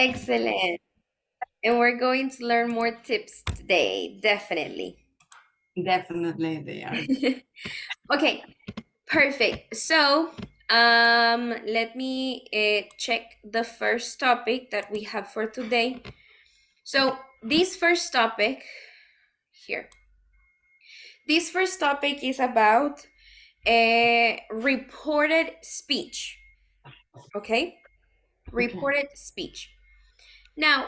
Excellent. And we're going to learn more tips today, definitely. Definitely they are. Okay, perfect. So, let me check the first topic that we have for today. So, this first topic here. This first topic is about reported speech. Okay? Okay. Reported speech. Now,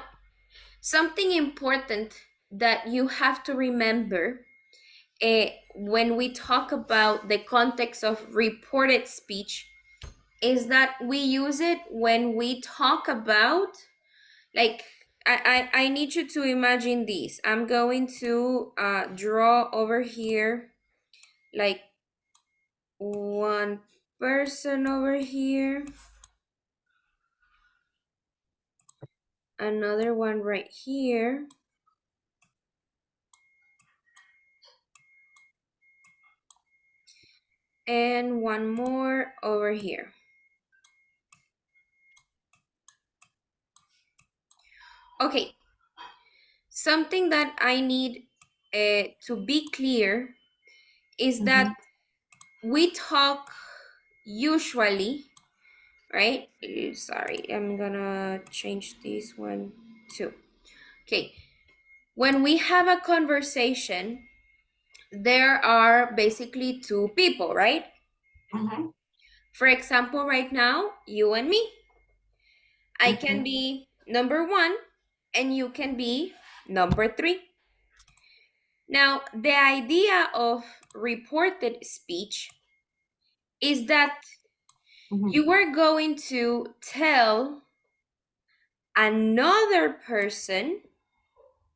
something important that you have to remember when we talk about the context of reported speech is that we use it when we talk about, like, I need you to imagine this. I'm going to draw over here, like, one person over here, another one right here, and one more over here. Okay, something that I need to be clear is that we talk usually, right? Sorry, I'm gonna change this one too. Okay, when we have a conversation, there are basically two people, right? Mm-hmm. For example, right now, you and me. I can Okay. be number one and you can be number three. Now, the idea of reported speech is that Mm-hmm. you are going to tell another person,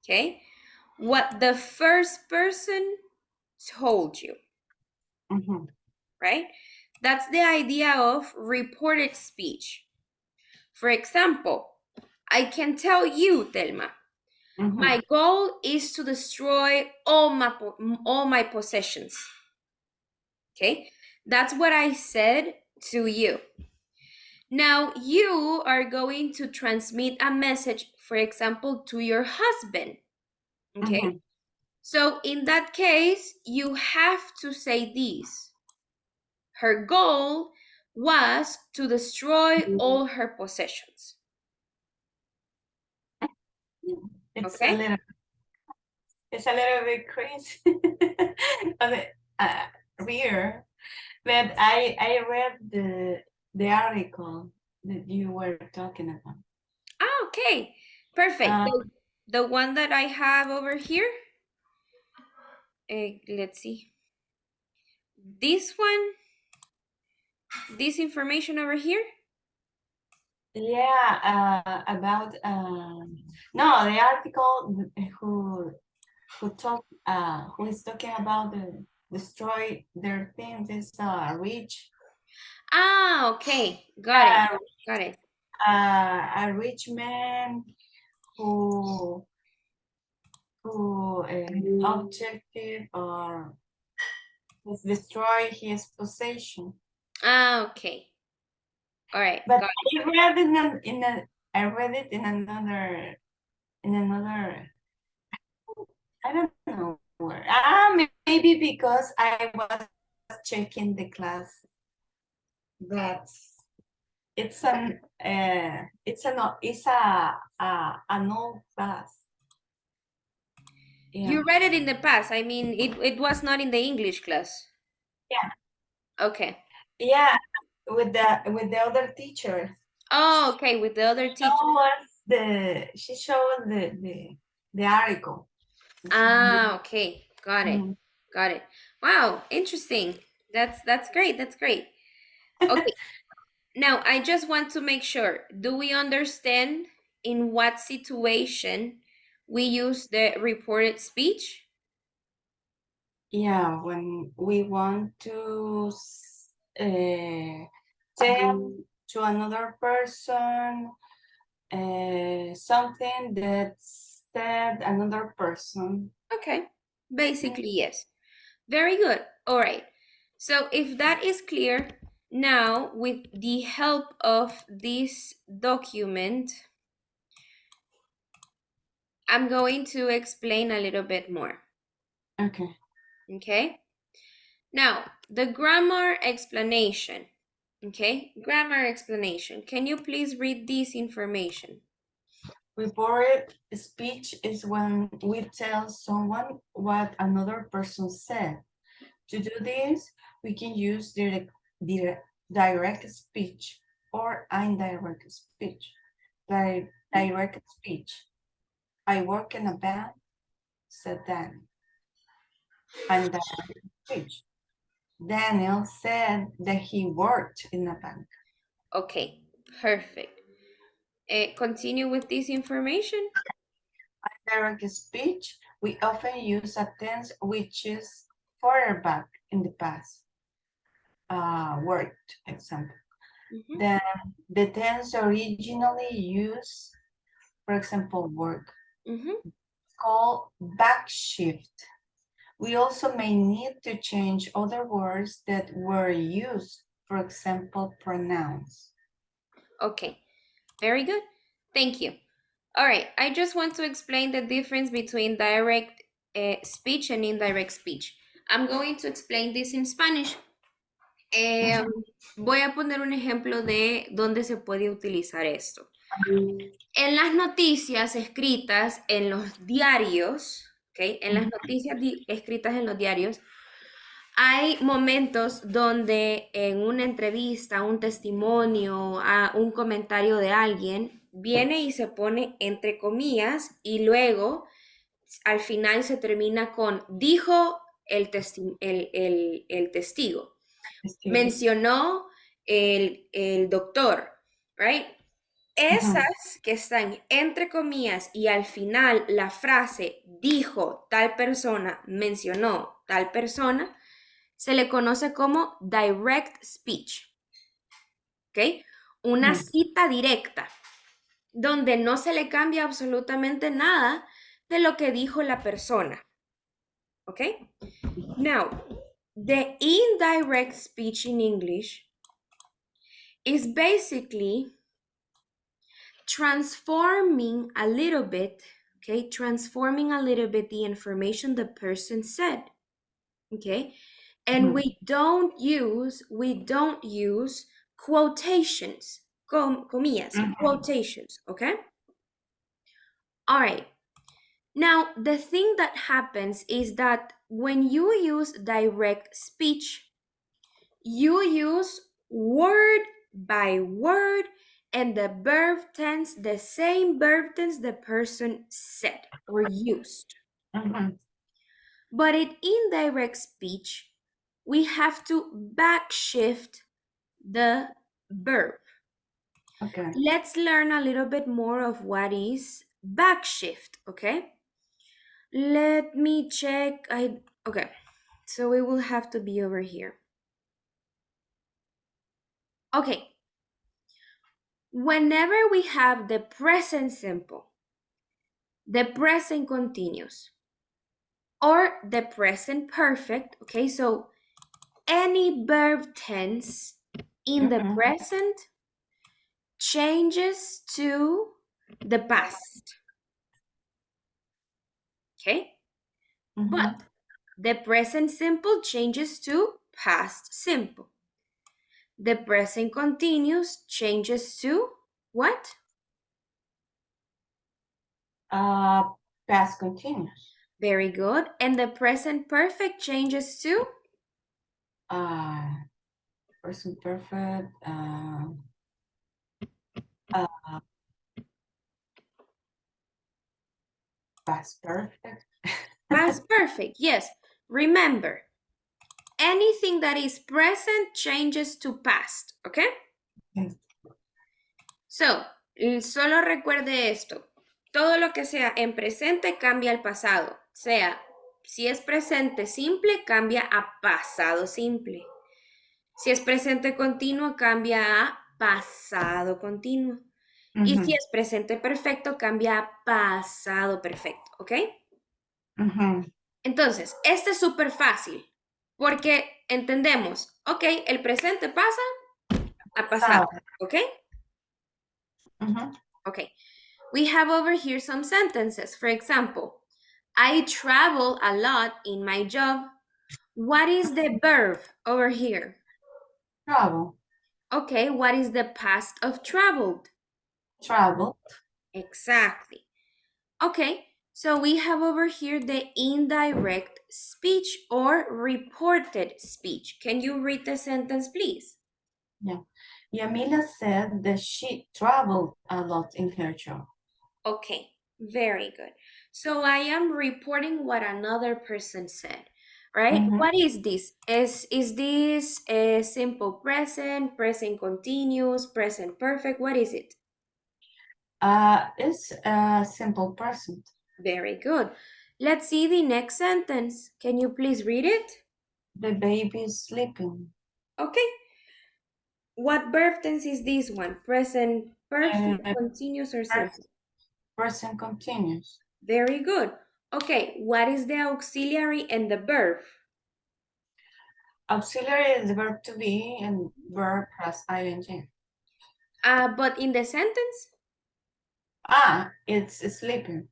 okay, what the first person told you, Mm-hmm. right? That's the idea of reported speech. For example, I can tell you, Telma, Mm-hmm. my goal is to destroy all my possessions. Okay? That's what I said to you. Now you are going to transmit a message, for example, to your husband. Okay? Mm-hmm. So in that case, you have to say this. Her goal was to destroy all her possessions. It's a Okay? little it's a little bit crazy. But weird. But I read the article that you were talking about. Ah, okay. Perfect. Uh, The one that I have over here. Let's see. This one, this information over here. yeah, about no, the article who is talking about the destroy their things is rich Ah, okay. Got it. uh, Got it. a rich man who objective or has destroyed his possession. Ah, okay. All right. But Got it. I read I read it in another I don't know where. Maybe because I was checking the class. That's it's an old class. Yeah. You read it in the past. I mean, it was not in the English class. Yeah. Okay. Yeah. With the other teacher. Oh, okay. With the other teacher. She showed the article. Ah, okay. Got it. Mhm. Got it. Wow, interesting. That's great. That's great. Okay. Now, I just want to make sure, do we understand in what situation we use the reported speech? Yeah, when we want to tell to another person something that said another person. Okay. Yeah. Basically, yes. Very good. All right. So if that is clear, now with the help of this document, I'm going to explain a little bit more. Okay. Okay? Now, the grammar explanation. Okay? Grammar explanation. Can you please read this information? Reported speech is when we tell someone what another person said. To do this, we can use direct speech or indirect speech. Direct speech. I work in a bank, said Dan. Indirect speech. Daniel said that he worked in a bank. Okay, perfect. Continue with this information. Direct speech, we often use a tense which is further back in the past. Worked, example. Mhm. Then the tense originally used, for example, work, Mhm. called back shift. We also may need to change other words that were used, for example, pronouns. Okay, very good. Thank you. All right, I just want to explain the difference between direct speech and indirect speech. I'm going to explain this in Spanish. Eh, voy a poner un ejemplo de dónde se puede utilizar esto. En las noticias escritas en los diarios, ¿ok? En las noticias escritas en los diarios, hay momentos donde en una entrevista, un testimonio, un comentario de alguien, viene y se pone entre comillas y luego al final se termina con dijo el testigo, mencionó el doctor, ¿right? Esas que están entre comillas y al final la frase dijo tal persona, mencionó tal persona, se le conoce como direct speech, ¿ok? Una cita directa, donde no se le cambia absolutamente nada de lo que dijo la persona, ¿ok? Now, the indirect speech in English is basically transforming a little bit, okay? Transforming a little bit the information the person said, okay? And we don't use quotations, comillas, quotations, okay? All right. Now, the thing that happens is that when you use direct speech, you use word by word and the verb tense, the same verb tense the person said or used. But in indirect speech, we have to backshift the verb. Okay. Let's learn a little bit more of what is backshift, okay? Let me check. Okay, so it will have to be over here. Okay. Whenever we have the present simple, the present continuous, or the present perfect, okay, so any verb tense in the present changes to the past, okay? But the present simple changes to past simple. The present continuous changes to what? Past continuous. Very good. And the present perfect changes to? Present perfect. Past perfect. Past perfect, yes. Remember, anything that is present changes to past, okay? Yes. So, solo recuerde esto. Todo lo que sea en presente cambia al pasado. Sea, si es presente simple, cambia a pasado simple. Si es presente continuo, cambia a pasado continuo. Y si es presente perfecto, cambia a pasado perfecto, ¿ok? Entonces, este es súper fácil porque entendemos, ok, el presente pasa a pasado, ¿ok? Ok. We have over here some sentences. For example, I travel a lot in my job. What is the verb over here? Travel. Okay, what is the past of traveled? Travel. Exactly. Okay, so we have over here the indirect speech or reported speech. Can you read the sentence, please? Yeah. Yamila said that she traveled a lot in her job. Okay, very good. So I am reporting what another person said, right? Mhm. What is this? Is this a simple present, present continuous, present perfect? What is it? It's a simple present. Very good. Let's see the next sentence. Can you please read it? The baby is sleeping. Okay. What verb tense is this one? Present perfect, Uh, continuous, or pres- simple? present continuous. Very good. Okay, what is the auxiliary and the verb? Auxiliary is the verb to be and verb plus ing. But in the sentence? It's sleeping.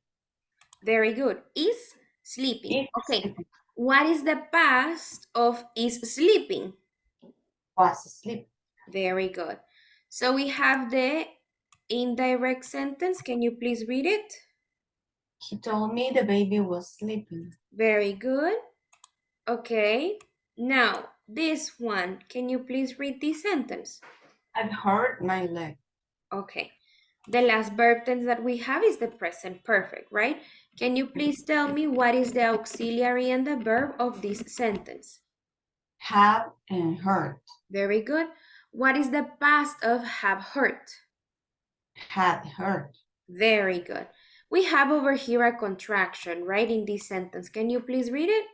Very good. Is sleeping. It's Okay. sleeping. What is the past of is sleeping? Was asleep. Very good. So we have the indirect sentence. Can you please read it? He told me the baby was sleeping. Very good. Okay. Now, this one. Can you please read this sentence? I've hurt my leg. Okay. The last verb tense that we have is the present perfect, right? Can you please tell me what is the auxiliary and the verb of this sentence? Have and hurt. Very good. What is the past of have hurt? Had hurt. Very good. We have over here a contraction, right, in this sentence. Can you please read it?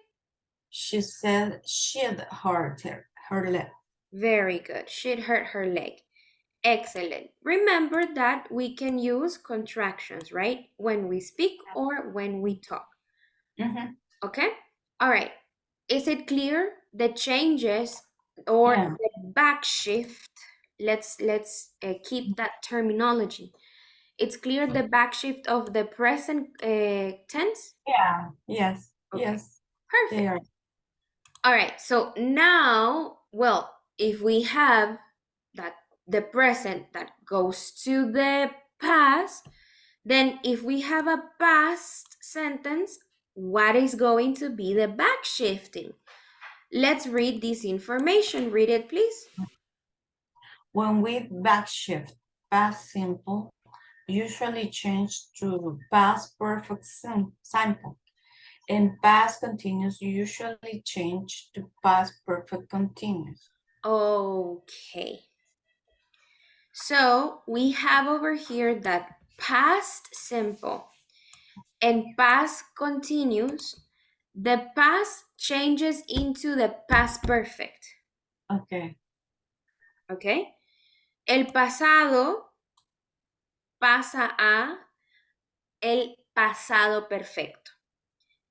She said she'd hurt her leg. Very good. She'd hurt her leg. Excellent. Remember that we can use contractions, right? When we speak or when we talk. Mhm. Okay? All right. Is it clear the changes or Yeah. the back shift? Let's keep that terminology. It's clear the back shift of the present tense? Yeah. Yes. Okay, Yes. They perfect. are. All right, so now, well, if we have that the present that goes to the past, then if we have a past sentence, what is going to be the back shifting? Let's read this information. Read it, please. When we backshift past simple, usually change to past perfect simple, and past continuous usually change to past perfect continuous. Okay. So we have over here that past simple and past continuous. The past changes into the past perfect. Okay. ¿Ok? El pasado pasa a el pasado perfecto.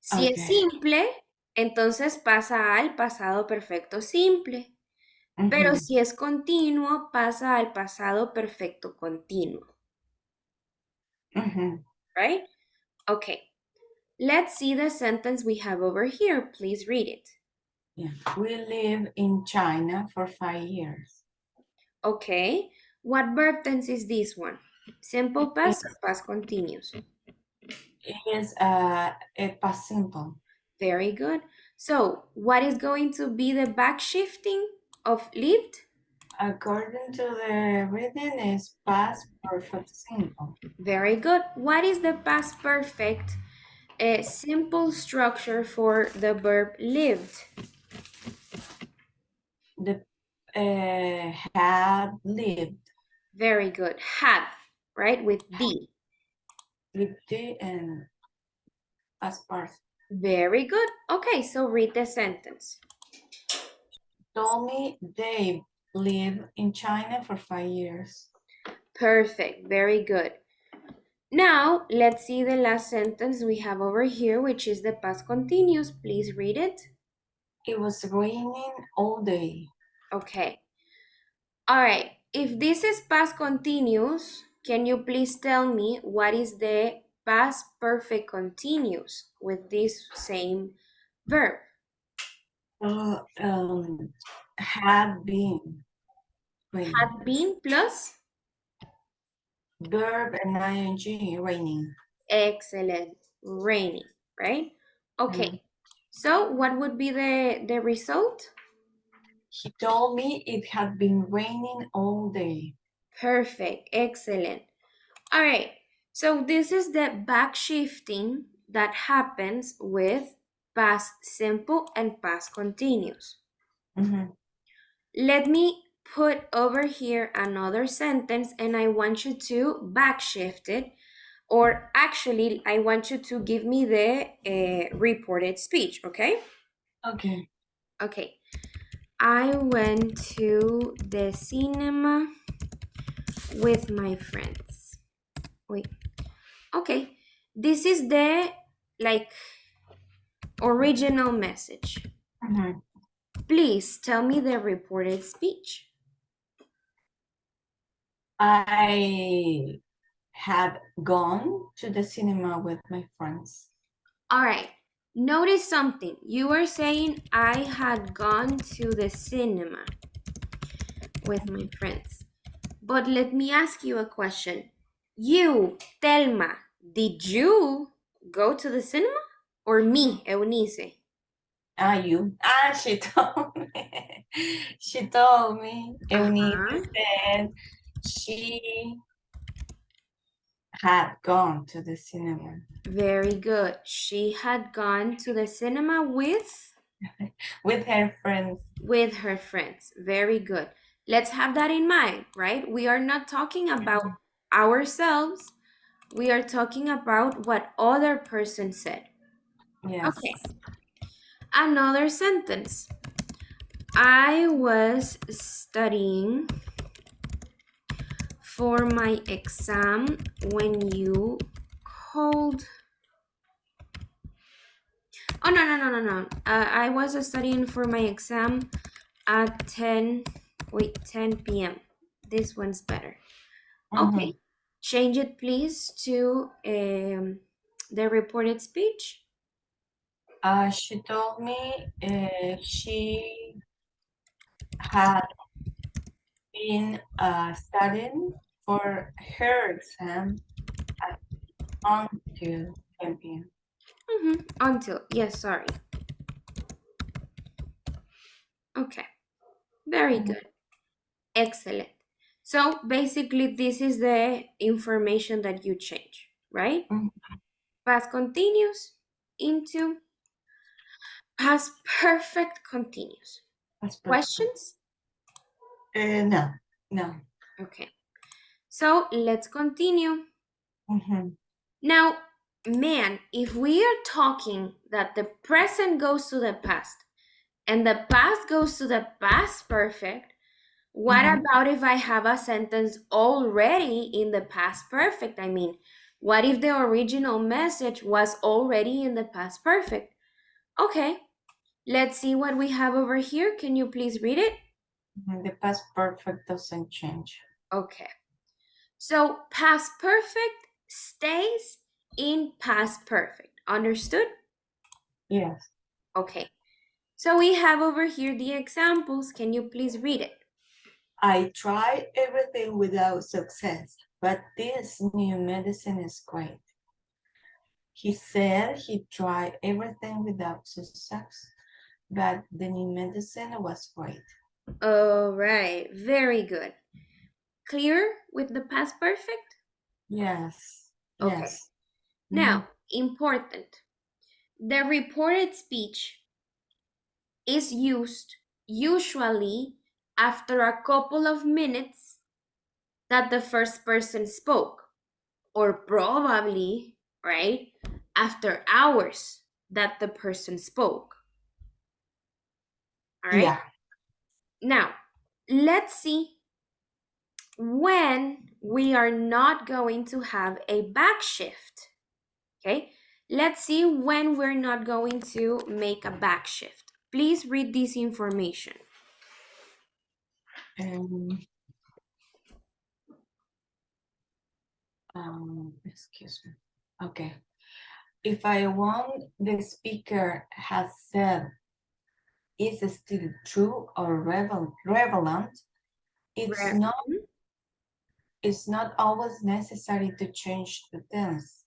Si es Okay. simple, entonces pasa al pasado perfecto simple. Pero Mhm. si es continuo, pasa al pasado perfecto continuo. Mhm. Right? Okay. Let's see the sentence we have over here. Please read it. Yeah. We live in China for 5 years. Okay. What verb tense is this one? Simple past or past continuous? It is a past simple. Very good. So, what is going to be the back shifting of lived? According to the reading, is past perfect simple. Very good. What is the past perfect simple structure for the verb lived? The had lived, Very good. Had, right? With D. lived and past part. Very good. Okay, so read the sentence. Told me they live in China for 5 years. Perfect. Very good. Now, let's see the last sentence we have over here, which is the past continuous. Please read it. It was raining all day. Okay. All right. If this is past continuous, can you please tell me what is the past perfect continuous with this same verb? Had been. Raining. Had been plus? Verb and ing, raining. Excellent. Raining, right? Okay. So what would be the result? He told me it had been raining all day. Perfect. Excellent. All right. So this is the back shifting that happens with past simple and past continuous. Mhm. Let me put over here another sentence and I want you to back shift it, or actually I want you to give me the reported speech, okay? Okay. Okay. I went to the cinema with my friends. Wait. Okay. This is the like original message. Mhm. Please tell me the reported speech. I had gone to the cinema with my friends. All right. Notice something. You were saying I had gone to the cinema with my friends. But let me ask you a question. You, Telma, did you go to the cinema? Or me, Eunice? You. She told me. She told me. Eunice Uh-huh. said she had gone to the cinema Very good. She had gone to the cinema with her friends. her friends. Very good. Let's have that in mind, right? We are not talking about ourselves. We are talking about what other person said. Yes. Okay. Another sentence. I was studying for my exam when you called. Oh, no. I was studying for my exam at 10 p.m. This one's better. Okay. Mhm. Change it, please, to the reported speech. She told me she had been studying for her exam at until 10 p.m. Until, yes, sorry. Okay. Very Mhm. good. Excellent. So basically, this is the information that you change, right? Mhm. Past continuous into past perfect continuous. That's perfect. Questions? No, no. Okay. So let's continue. Mhm. Now, man, if we are talking that the present goes to the past and the past goes to the past perfect, what Mhm. about if I have a sentence already in the past perfect? I mean, what if the original message was already in the past perfect? Okay, let's see what we have over here. Can you please read it? The past perfect doesn't change. Okay. So past perfect stays in past perfect. Understood? Yes. Okay. So we have over here the examples. Can you please read it? I tried everything without success, but this new medicine is great. He said he tried everything without success, but the new medicine was great. All right. Very good. Clear with the past perfect? Yes. Okay. Yes. Mhm. Now, important. The reported speech is used usually after a couple of minutes that the first person spoke, or probably, right, after hours that the person spoke. All right. Yeah. Now, let's see when we are not going to have a back shift. Okay. Let's see when we're not going to make a back shift. Please read this information. Um, Excuse me. Okay. If I want the speaker has said is still true or relevant, it's Re- not always necessary to change the tense.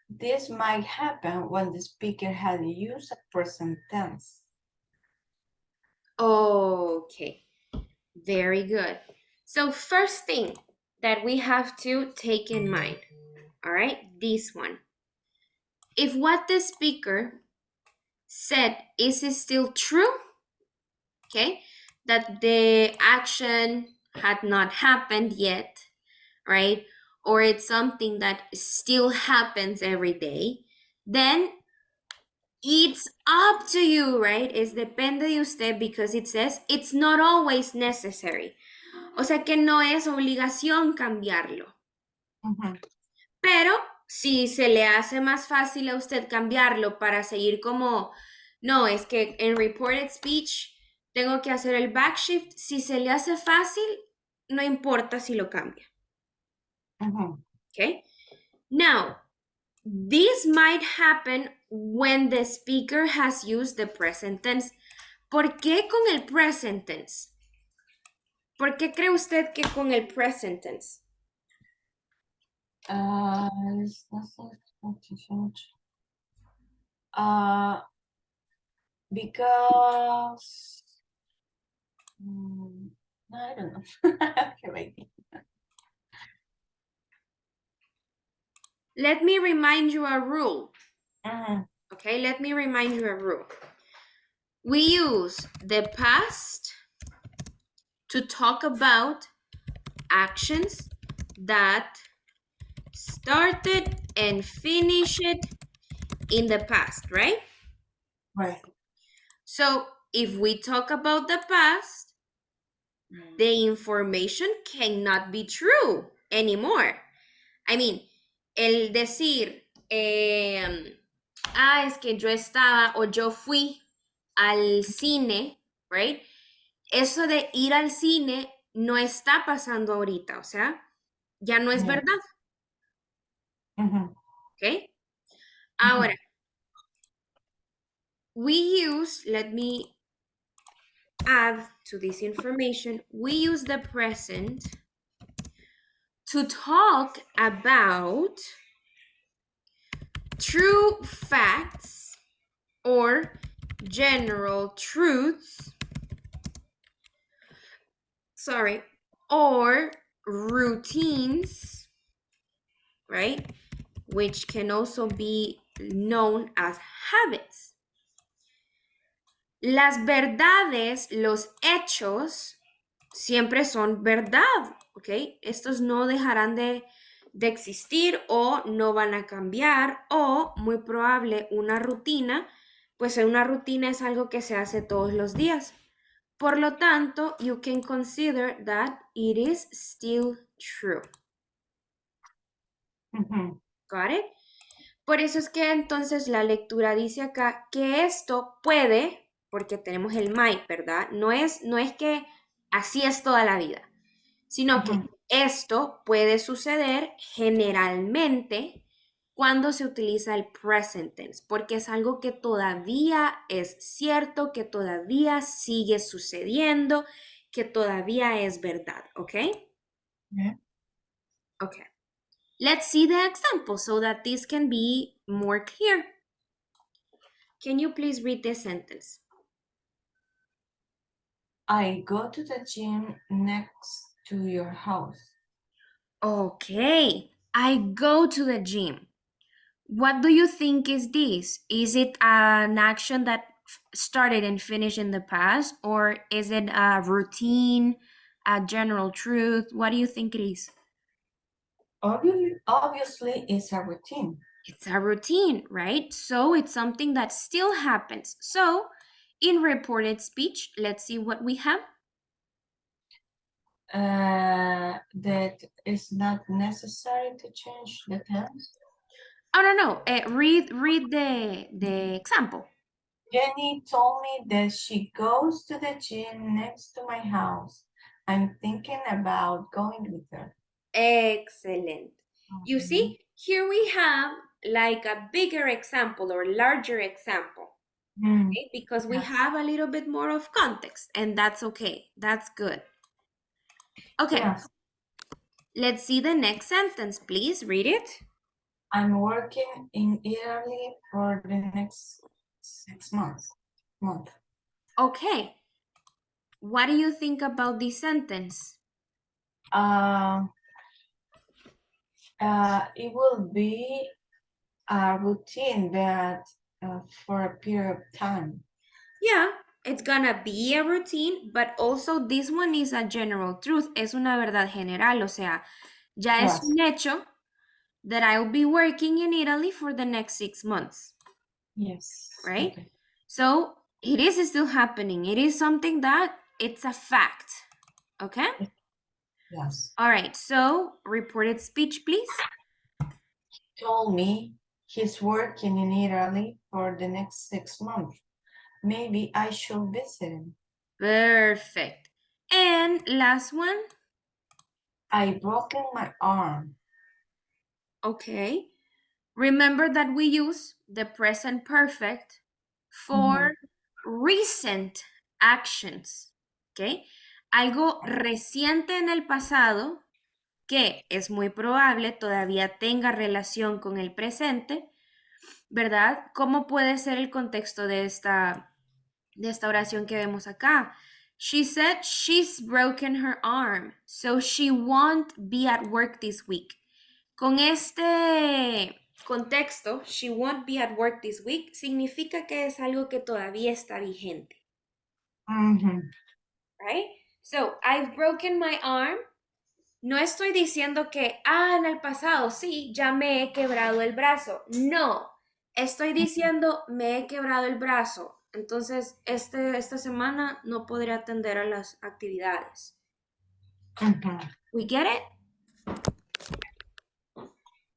This might happen when the speaker has used a present tense. Okay, very good. So first thing that we have to take in mind, all right, this one. If what the speaker said is still true, okay, that the action had not happened yet, right, or it's something that still happens every day, then it's up to you, right? Es depende de usted because it says it's not always necessary. O sea que no es obligación cambiarlo. Pero si se le hace más fácil a usted cambiarlo para seguir como, no, es que en reported speech tengo que hacer el backshift, si se le hace fácil, no importa si lo cambia. Okay? Now, this might happen when the speaker has used the present tense. ¿Por qué con el present tense? ¿Por qué cree usted que con el present tense? Because I don't know. Okay, maybe. Let me remind you a rule. Okay, let me remind you a rule. We use the past to talk about actions that started and finished in the past, right? Right. So if we talk about the past, the information cannot be true anymore. I mean, el decir, es que yo estaba o yo fui al cine, right? Eso de ir al cine no está pasando ahorita, o sea, ya no es verdad. ¿Ok? Ahora, we use, let me add to this information, we use the present to talk about true facts or general truths, or routines, right? Which can also be known as habits. Las verdades, los hechos, siempre son verdad, ¿ok? Estos no dejarán de existir o no van a cambiar o muy probable una rutina, pues una rutina es algo que se hace todos los días. Por lo tanto, you can consider that it is still true. Got it? Por eso es que entonces la lectura dice acá que esto puede, porque tenemos el might, ¿verdad? No es que así es toda la vida, sino que esto puede suceder generalmente cuando se utiliza el present tense, porque es algo que todavía es cierto, que todavía sigue sucediendo, que todavía es verdad, ¿ok? Yeah. Okay. Let's see the example so that this can be more clear. Can you please read this sentence? I go to the gym next to your house. Okay, I go to the gym. What do you think is this? Is it an action that started and finished in the past, or is it a routine, a general truth? What do you think it is? Obviously, it's a routine. It's a routine, right? So it's something that still happens. So in reported speech, let's see what we have. That it's not necessary to change the tense. Oh, no. Read the example. Jenny told me that she goes to the gym next to my house. I'm thinking about going with her. Excellent. You see, here we have like a bigger example or larger example, Mm, okay? Because we yes. have a little bit more of context, and that's okay. That's good. Okay, Yes. let's see the next sentence. Please read it. I'm working in Italy for the next 6 months. Okay, what do you think about this sentence? It will be a routine that for a period of time. Yeah, it's gonna be a routine, but also this one is a general truth. Es una verdad general, o sea, ya es Yes. un hecho that I'll be working in Italy for the next 6 months, Yes. right? Okay. So it is still happening. It is something that it's a fact, okay? Yes. All right, so reported speech, please. Told me he's working in Italy for the next 6 months. Maybe I should visit him. Perfect. And last one. I broken my arm. Okay. Remember that we use the present perfect for recent actions. ¿Ok? Algo reciente en el pasado que es muy probable todavía tenga relación con el presente, ¿verdad? ¿Cómo puede ser el contexto de esta oración que vemos acá? She said she's broken her arm, so she won't be at work this week. Con este contexto, she won't be at work this week, significa que es algo que todavía está vigente, right? So, I've broken my arm. No estoy diciendo que, en el pasado, sí, ya me he quebrado el brazo. No, estoy diciendo, me he quebrado el brazo. Entonces, esta semana no podré atender a las actividades. We get it?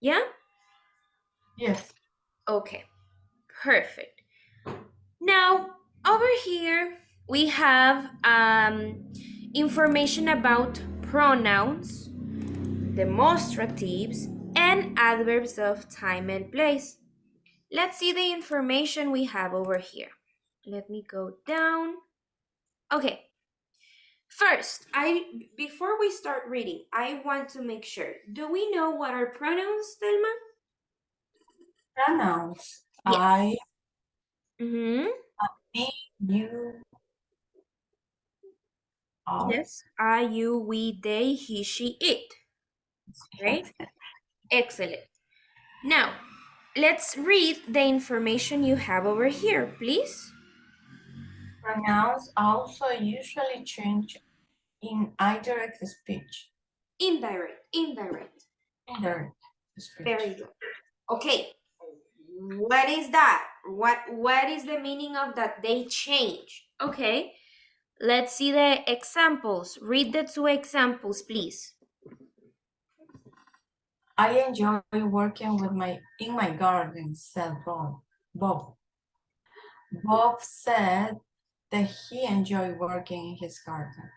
Yeah? Yes. Okay, perfect. Now, over here, we have information about pronouns, demonstratives, and adverbs of time and place. Let's see the information we have over here. Let me go down. Okay. First, before we start reading, I want to make sure. Do we know what are pronouns, Thelma? Pronouns. Yes. I, Mm-hmm. me, you. All. Yes. I, you, we, they, he, she, it. Right? Excellent. Now, let's read the information you have over here, please. Pronouns also usually change in indirect speech. Indirect. Indirect speech. Very good. Okay. What is that? What is the meaning of that? They change. Okay. Let's see the examples. Read the two examples, please. I enjoy working in my garden, said Bob. Bob said that he enjoyed working in his garden.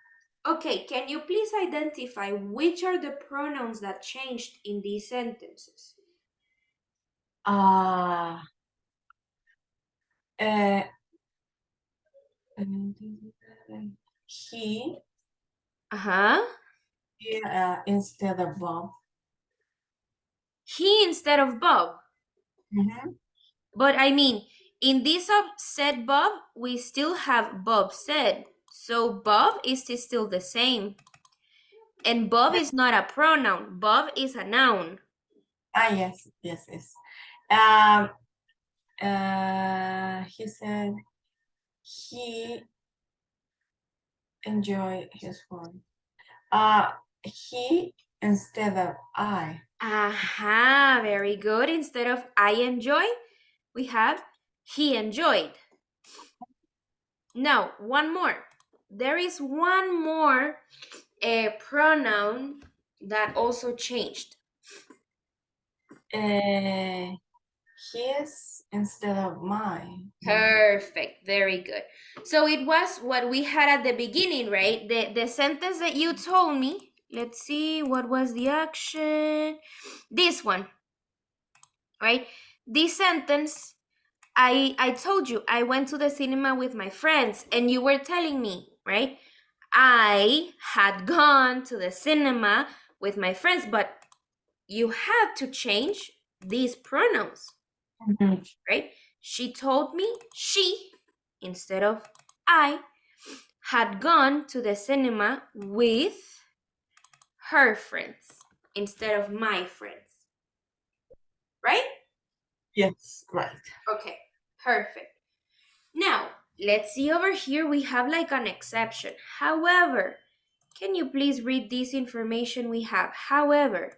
Okay, can you please identify which are the pronouns that changed in these sentences? He instead of Bob. He instead of Bob. Mhm. But I mean, in this of said Bob, we still have Bob said. So Bob is still the same. And Bob is not a pronoun. Bob is a noun. Yes. He said he enjoyed his work. He instead of I. Aha, very good. Instead of I enjoy, we have he enjoyed. Now, one more. There is one more pronoun that also changed. His instead of mine. Perfect. Very good. So it was what we had at the beginning, right? The sentence that you told me, let's see, what was the action? This one, right? This sentence, I told you I went to the cinema with my friends, and you were telling me, right? I had gone to the cinema with my friends, but you have to change these pronouns, right? She told me she instead of I had gone to the cinema with her friends instead of my friends, right? Yes, right. Okay, perfect. Now, let's see over here, we have like an exception. However, can you please read this information we have? However,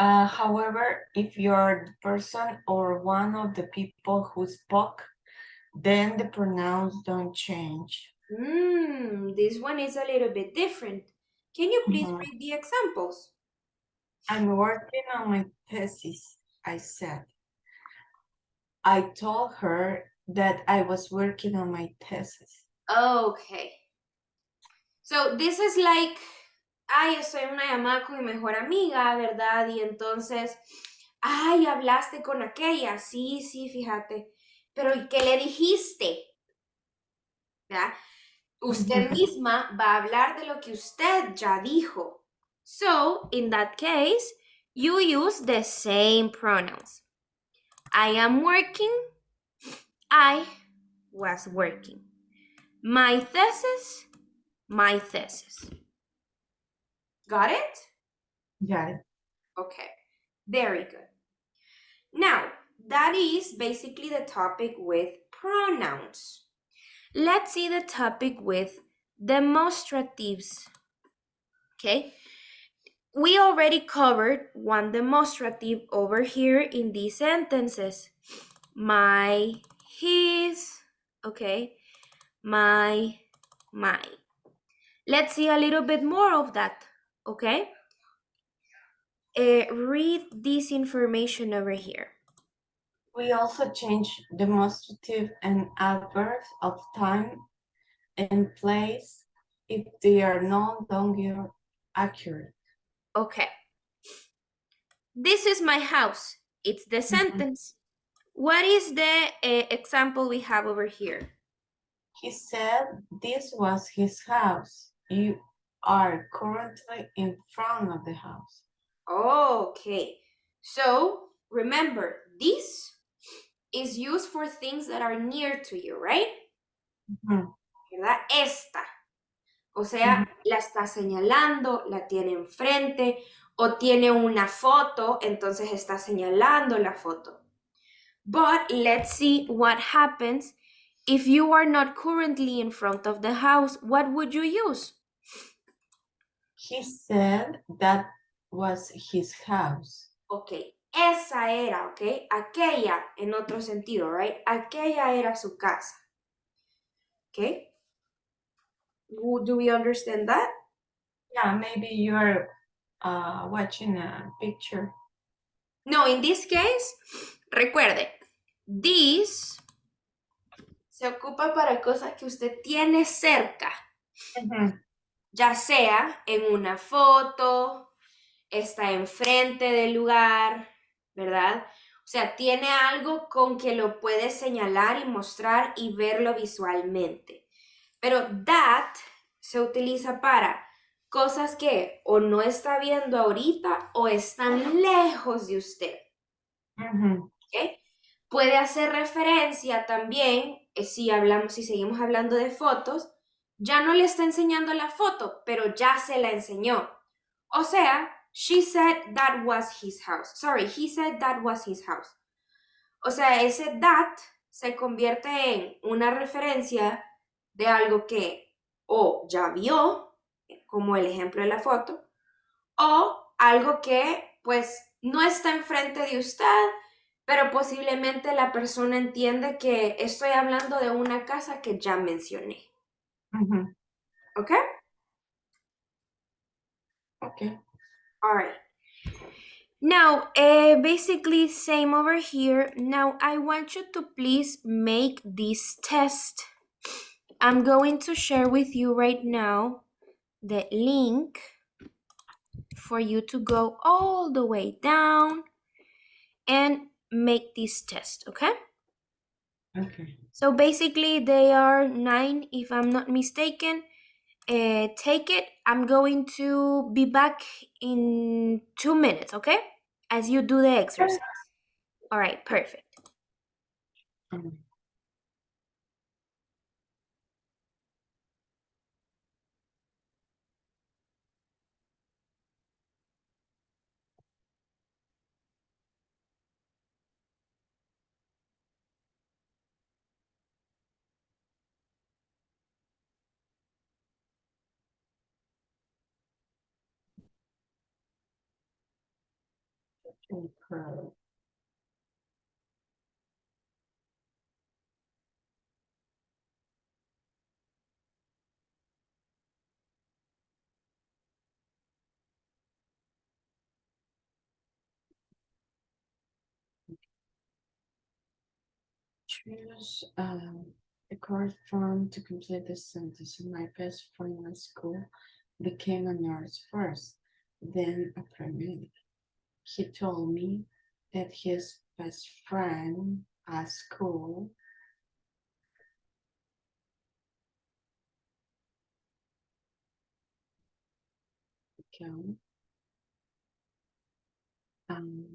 However, if you're the person or one of the people who spoke, then the pronouns don't change. this one is a little bit different. Can you please Mhm. read the examples? I'm working on my thesis, I said. I told her that I was working on my thesis. Okay. So this is like, ay, estoy en una llamada con mi mejor amiga, ¿verdad? Y entonces, ay, hablaste con aquella. Sí, sí, fíjate. Pero ¿y qué le dijiste? ¿Verdad? Usted misma va a hablar de lo que usted ya dijo. So, in that case, you use the same pronouns. I am working. I was working. My thesis. My thesis. Got it? Yeah. Okay, very good. Now, that is basically the topic with pronouns. Let's see the topic with demonstratives. Okay, we already covered one demonstrative over here in these sentences. My, his, okay, my. Let's see a little bit more of that, okay? Read this information over here. We also change demonstrative and adverbs of time and place if they are no longer accurate. Okay. This is my house. It's the sentence. What is the example we have over here? He said this was his house. You are currently in front of the house. Okay. So remember, this is used for things that are near to you, right? ¿Verdad? Esta. O sea, la está señalando, la tiene enfrente o tiene una foto, entonces está señalando la foto. But let's see what happens if you are not currently in front of the house. What would you use? He said that was his house. Ok, esa era, ok, aquella en otro sentido, right? Aquella era su casa. Okay? Do we understand that? Yeah, maybe you're watching a picture. No, in this case, recuerde, this se ocupa para cosas que usted tiene cerca, ya sea en una foto, está enfrente del lugar, ¿verdad? O sea, tiene algo con que lo puede señalar y mostrar y verlo visualmente. Pero that se utiliza para cosas que o no está viendo ahorita o están lejos de usted. ¿Okay? Puede hacer referencia también, si seguimos hablando de fotos, ya no le está enseñando la foto, pero ya se la enseñó. O sea, she said that was his house. Sorry, he said that was his house. O sea, ese that se convierte en una referencia de algo que o ya vio, como el ejemplo de la foto, o algo que pues no está enfrente de usted, pero posiblemente la persona entiende que estoy hablando de una casa que ya mencioné. ¿Ok? Okay. All right. Now, basically same over here. Now, I want you to please make this test. I'm going to share with you right now the link for you to go all the way down and make this test, okay? Okay. So basically they are 9 if I'm not mistaken. Take it. I'm going to be back in 2 minutes, okay? As you do the exercise. All right, perfect. Um, okay. Choose a correct form to complete the sentence. My best friend at school became a nurse first, then a paramedic. He told me that his best friend at school became um,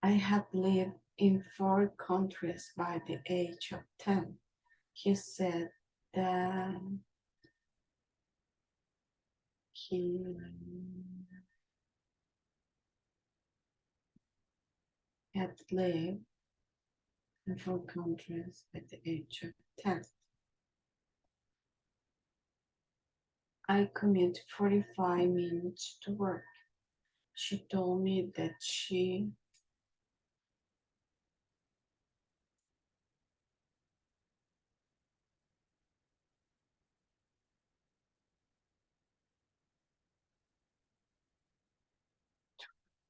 I had lived in 4 countries by the age of 10. He said that he had lived in 4 countries at the age of 10. I commute 45 minutes to work. She told me that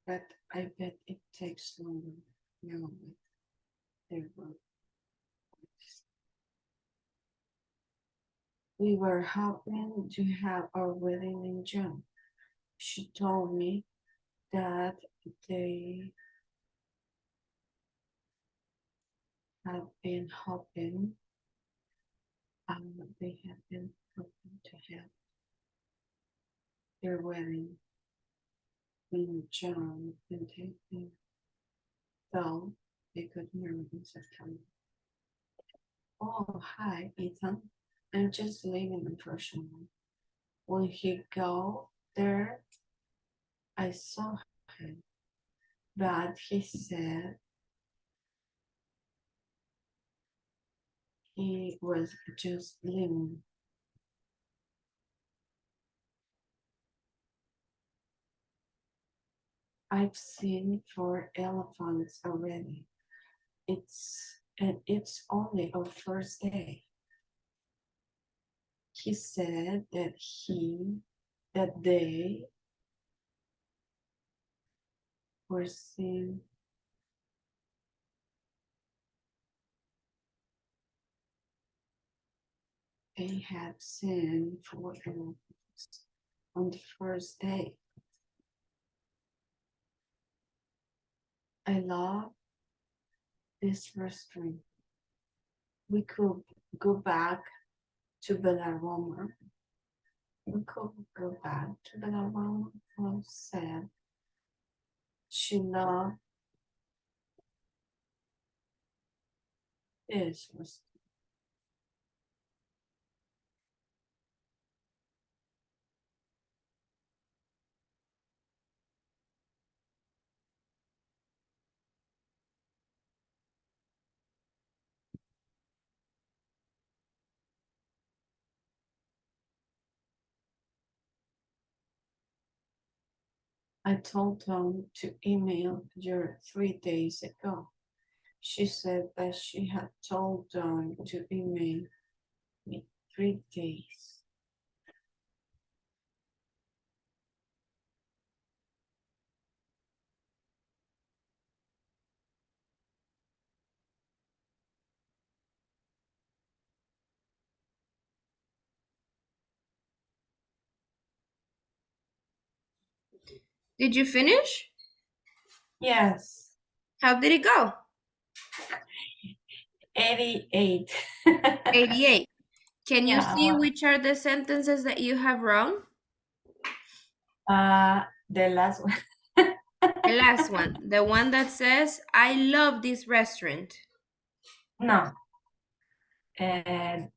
but I bet it takes longer now with their work. We were hoping to have our wedding in June. She told me that they have been hoping they have been hoping to have their wedding in June and they thought they could marry in September. Oh, hi, Ethan. I'm just leaving unfortunately. When he go there, I saw him, but he said he was just leaving. I've seen 4 elephants already. It's only our first day. He said that they were seen they had seen 4 elephants on the first day. I love this restaurant. We could go back to Belaroma. We could go back to Belaroma. Mom said she loved this restaurant. I told Tom to email her 3 days ago. She said that she had told Tom to email me 3 days. Did you finish? Yes. How did it go? 88. 88. Can you Yeah. see which are the sentences that you have wrong? The last one. The last one, the one that says, I love this restaurant. No. And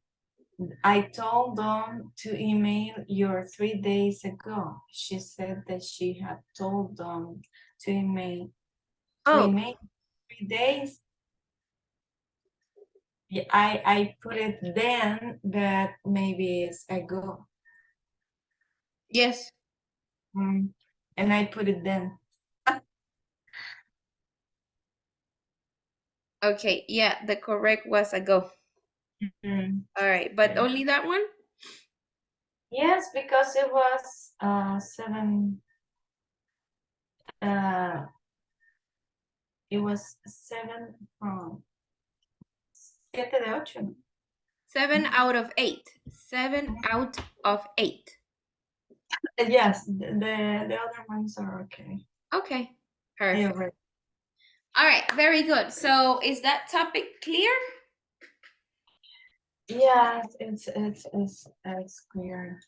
I told them to email your 3 days ago. She said that she had told them to email Oh, 3 days. Yeah, I put it then, but maybe it's ago. yes. And I put it then. Okay, yeah, the correct was ago. Mm. All right, but Okay. only that one? Yes, because it was 7. It was 7 from 7 de 8. 7 out of 8. 7 out of 8. Yes, the other ones are okay. Okay, I perfect. already. All right, very good. So is that topic clear? Yes, it's clear.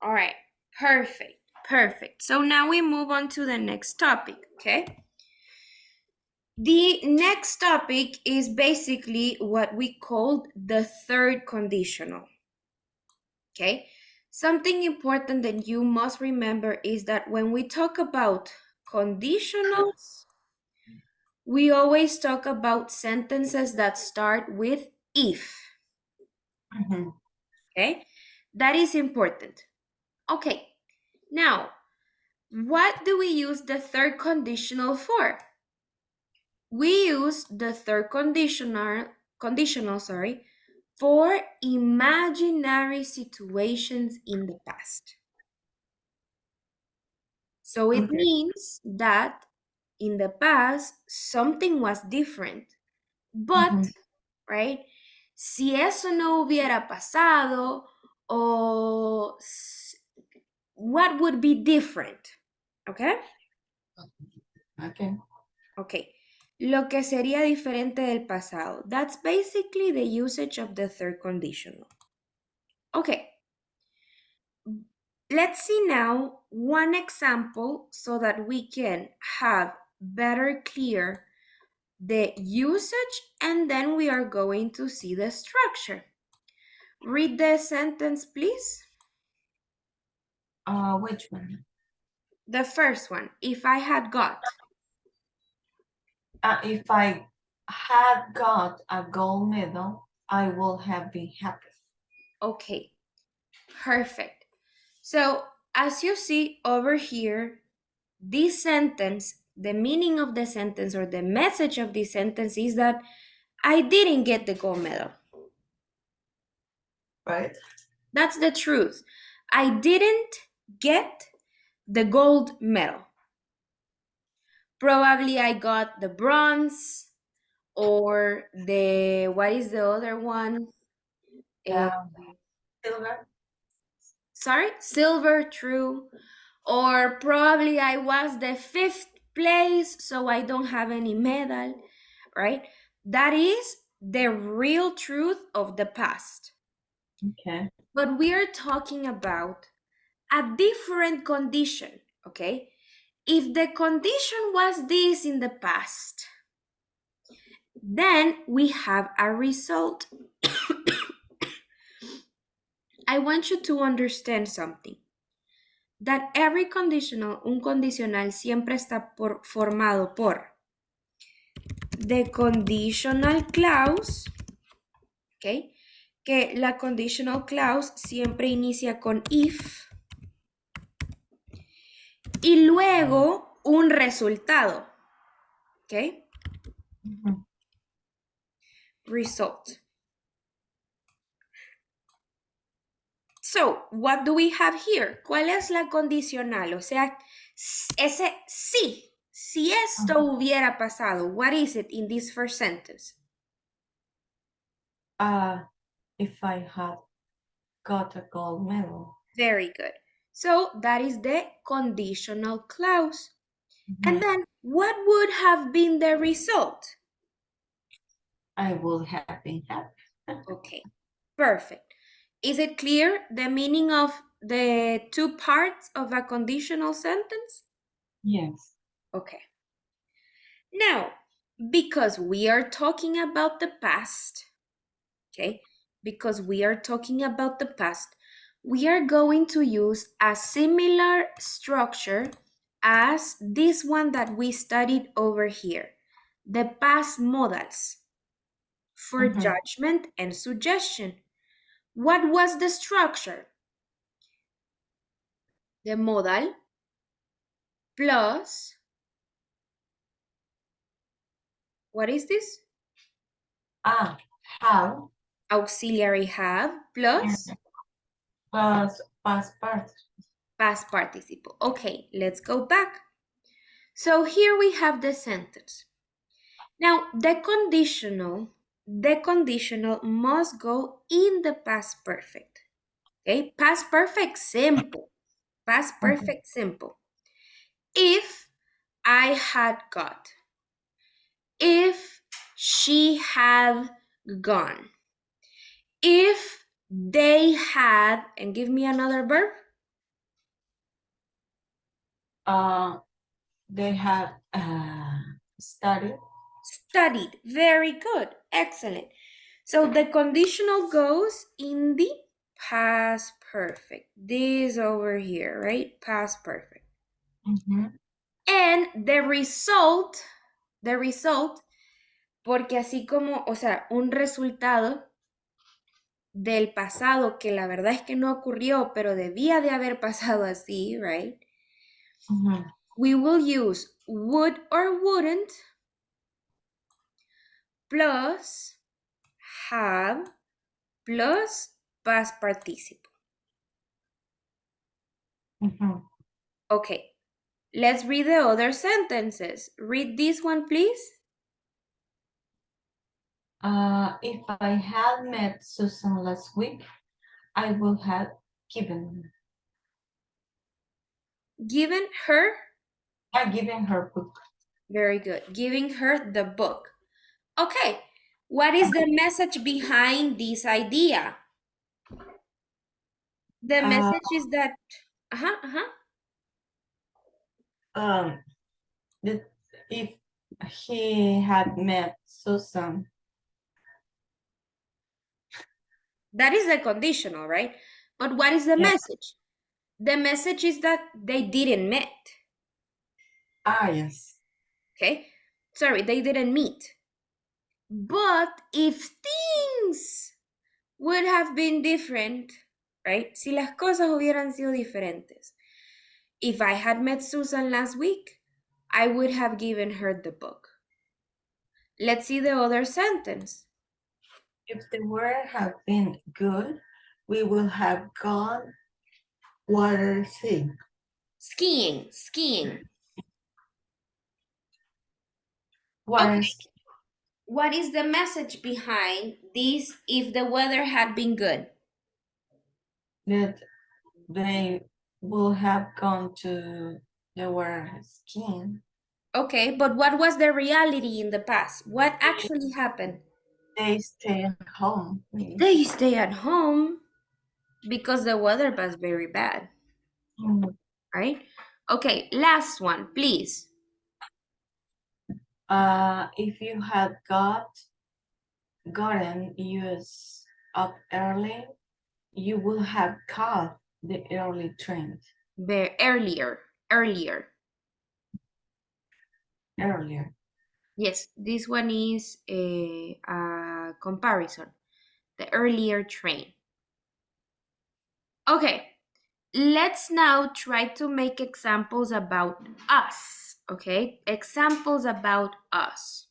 All right, perfect, perfect. So now we move on to the next topic, okay? The next topic is basically what we call the third conditional, okay? Something important that you must remember is that when we talk about conditionals, we always talk about sentences that start with if, Mhm. okay? That is important. Okay, now, what do we use the third conditional for? We use the third conditional, for imaginary situations in the past. So it Okay. means that in the past something was different. But, Mhm. right? Si eso no hubiera pasado, o what would be different? Okay? Okay. Okay. Lo que sería diferente del pasado. That's basically the usage of the third conditional. Okay. Let's see now one example so that we can have better clear the usage, and then we are going to see the structure. Read the sentence, please. Which one? The first one, if I had got. If I had got a gold medal, I would have been happy. Okay, perfect. So as you see over here, this sentence, the meaning of the sentence or the message of this sentence is that I didn't get the gold medal. Right? That's the truth. I didn't get the gold medal. Probably I got the bronze or the, what is the other one? Um, Silver. Sorry, silver, true. Or probably I was the 5th place, so I don't have any medal, right? That is the real truth of the past. Okay. But we are talking about a different condition, okay? If the condition was this in the past, then we have a result. I want you to understand something. That every conditional, un condicional siempre está formado por the conditional clause, ¿ok? Que la conditional clause siempre inicia con if y luego un resultado, ¿ok? Mhm. Result. So, what do we have here? ¿Cuál es la condicional? O sea, ese sí, si esto hubiera pasado, what is it in this first sentence? If I had got a gold medal. Very good. So that is the conditional clause. And Mhm. then what would have been the result? I will have been happy. Okay, perfect. Is it clear the meaning of the two parts of a conditional sentence? Yes. Okay. Now, because we are talking about the past, okay, because we are talking about the past, we are going to use a similar structure as this one that we studied over here, the past modals for Mhm. judgment and suggestion. What was the structure? The modal plus, what is this? Ah, how Auxiliary have plus plus past participle. past participle. Okay, let's go back. So here we have the sentence. Now, the conditional must go in the past perfect. Okay, past perfect simple. Past Mhm. perfect simple. If I had got, if she had gone, if they had, and give me another verb, Uh, they have studied. studied. Very good. Excellent. So the conditional goes in the past perfect. This over here, right? Past perfect. Mhm. And the result, porque así como, o sea, un resultado del pasado que la verdad es que no ocurrió, pero debía de haber pasado así, right? Mhm. We will use would or wouldn't plus have plus past participle. Mhm. Okay, let's read the other sentences. Read this one, please. If I had met Susan last week, I would have given Given her, given her book. very good, giving her the book. Okay, what is the message behind this idea? The Uh, message is that, uh-huh. um, that if he had met Susan, That is the conditional, right? But what is the yeah. message? The message is that they didn't meet, Yes. okay? Sorry, they didn't meet. But if things would have been different, right? Si las cosas hubieran sido diferentes. If I had met Susan last week, I would have given her the book. Let's see the other sentence. If the weather had been good, we would have gone water skiing. Skiing. Water Okay, skiing. what is the message behind this if the weather had been good? That they will have gone to the water skiing. Okay, but what was the reality in the past? What actually happened? They stay at home. Maybe. They stay at home because the weather was very bad, Mm. right? Okay, last one, please. If you had gotten used up early, you would have caught the early train Earlier. earlier. Yes, this one is a comparison. The earlier train. Okay, let's now try to make examples about us. Okay, examples about us.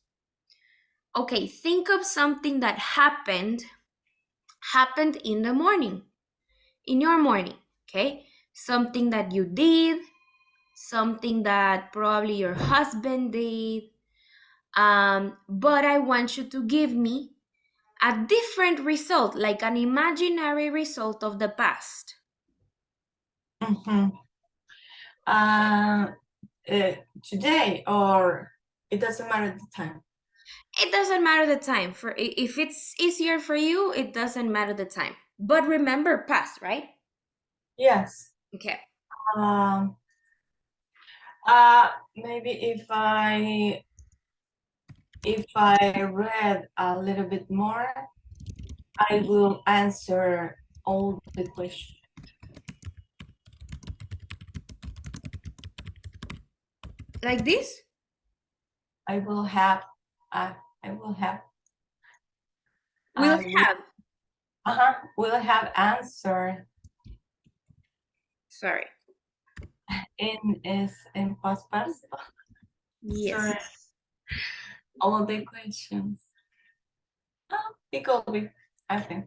Okay, think of something that happened in the morning, in your morning. Okay, something that you did, something that probably your husband did. But I want you to give me a different result, like an imaginary result of the past. Mhm. Today, or it doesn't matter the time. It doesn't matter the time. For if it's easier for you, it doesn't matter the time. But remember past, right? Yes. Okay. Um, maybe if I read a little bit more, I will answer all the questions. Like this? I will have. I will have. We'll I will. have. Will have answer Sorry. in past participle. Yes. Sorry, all the questions. It could be. I think.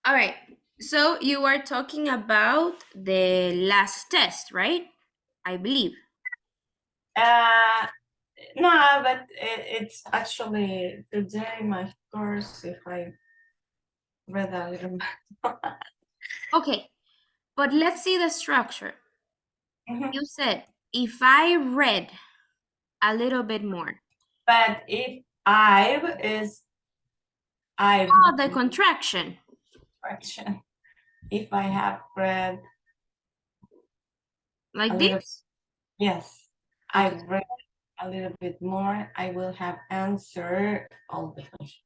All right. So you are talking about the last test, right? I believe. Uh, no, but it's actually today my course. If I read a little bit. Okay. But let's see the structure. Mhm. You said, if I read a little bit more. But if I is I Oh, the contraction. fraction. If I have read a Like little, this? yes, Okay. I've read a little bit more. I will have answered all the questions.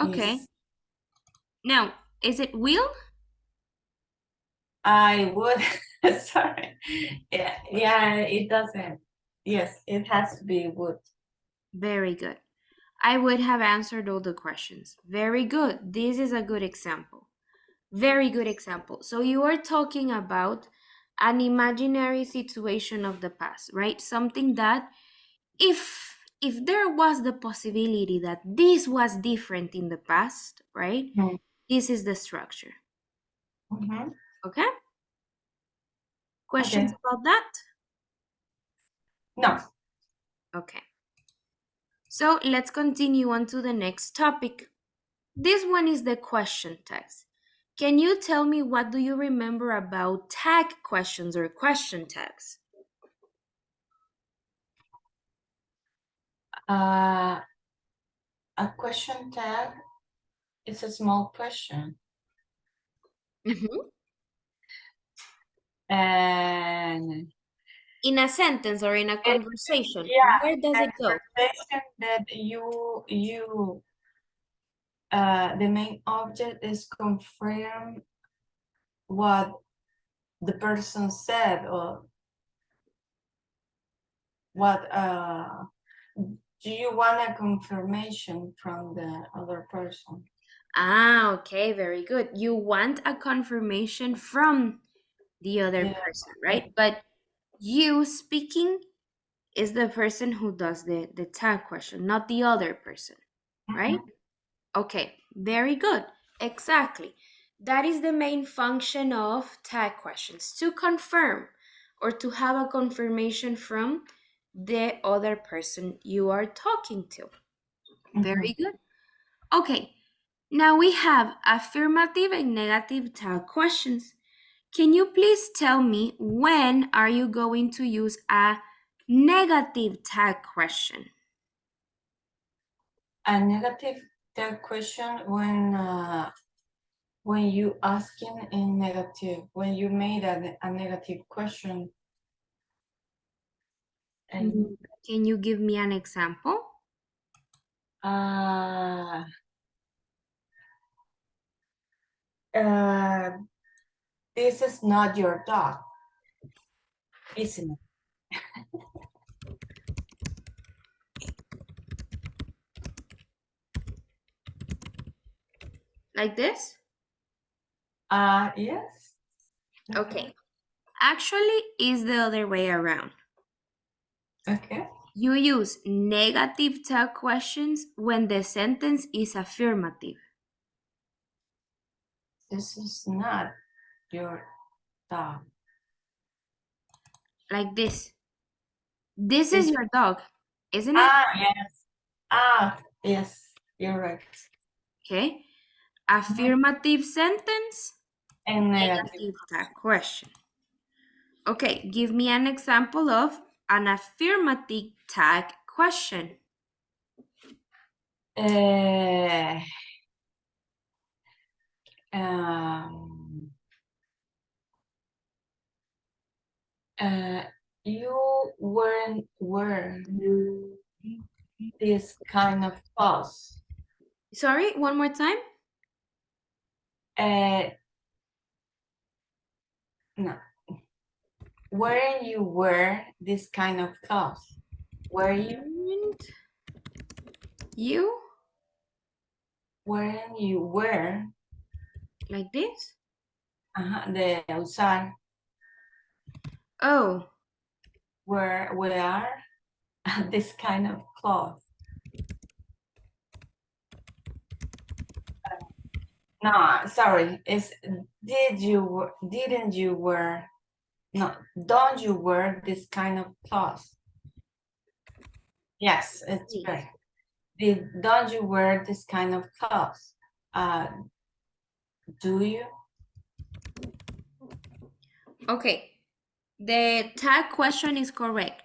Okay. Yes, Now, is it will? I would. Sorry. Yeah, it doesn't. Yes, it has to be would. Very good. I would have answered all the questions. Very good. This is a good example. Very good example. So you are talking about an imaginary situation of the past, right? Something that if there was the possibility that this was different in the past, right? Mhm. This is the structure. Mhm. Okay? Questions Okay. about that? No. Okay. So let's continue on to the next topic. This one is the question tags. Can you tell me what do you remember about tag questions or question tags? Uh, a question tag is a small question, Mhm. and In a sentence or in a it, conversation, yeah, where does a it go? conversation that you the main object is confirm what the person said, or what do you want a confirmation from the other person? Ah, okay, very good. You want a confirmation from the other Yeah. person, right? But you speaking is the person who does the tag question, not the other person, right? Mhm. Okay, very good. Exactly. That is the main function of tag questions, to confirm or to have a confirmation from the other person you are talking to. Very Mhm. good. Okay, now we have affirmative and negative tag questions. Can you please tell me when are you going to use a negative tag question? A negative tag question when you asking in negative, when you made a negative question, and Can you give me an example? uh, uh, this is not your dog, isn't it? Like this? Yes. Okay. Actually, is the other way around. Okay. You use negative tag questions when the sentence is affirmative. This is not your dog. Like this. This is This your dog, isn't it? yes. Yes, you're right. Okay. Mhm. Affirmative sentence. And negative. Negative tag question. Okay, give me an example of an affirmative tag question. Um, you weren't wear this kind of clothes. Sorry, one more time. No. Weren't you wear this kind of clothes? Were you? You? Weren't you wear? Like this? De usar. Oh. Wear this kind of cloth. No, sorry. It's didn't you wear? No, don't you wear this kind of cloth? Yes, it's Yes. right. Don't you wear this kind of clothes? Do you? Okay. The tag question is correct.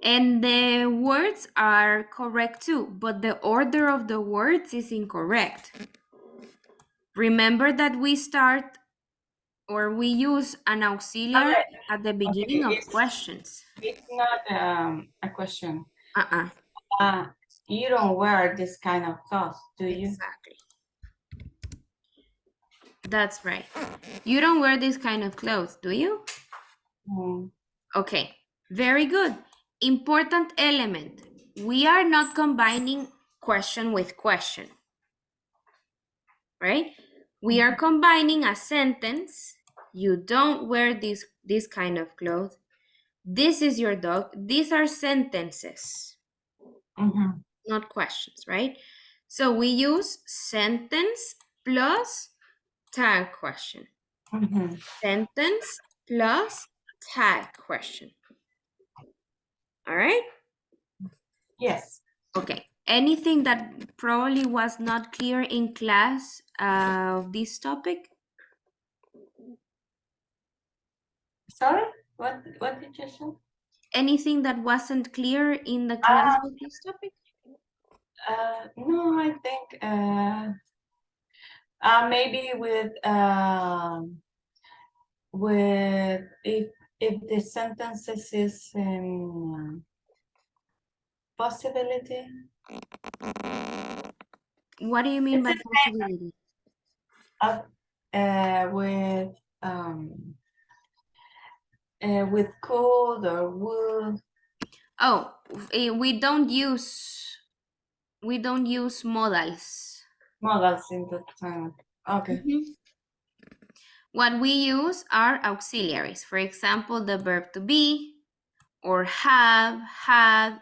And the words are correct too, but the order of the words is incorrect. Remember that we start or we use an auxiliary at the beginning of questions. It's not a question. Uh-uh. You don't wear this kind of clothes, do you? Exactly. That's right. You don't wear this kind of clothes, do you? Mm. Okay, very good. Important element. We are not combining question with question, right? We are combining a sentence. You don't wear this kind of clothes. This is your dog. These are sentences, not questions, right? So we use sentence plus tag question. Sentence plus tag question. All right? Yes. Okay. Anything that probably was not clear in class of this topic? Sorry? What did you say? Anything that wasn't clear in the class of this topic? No, I think maybe with if the sentences is possibility. What do you mean by possibility? With could or would. Oh, we don't use modals. Modals in the time. Okay. What we use are auxiliaries. For example, the verb to be or have, had.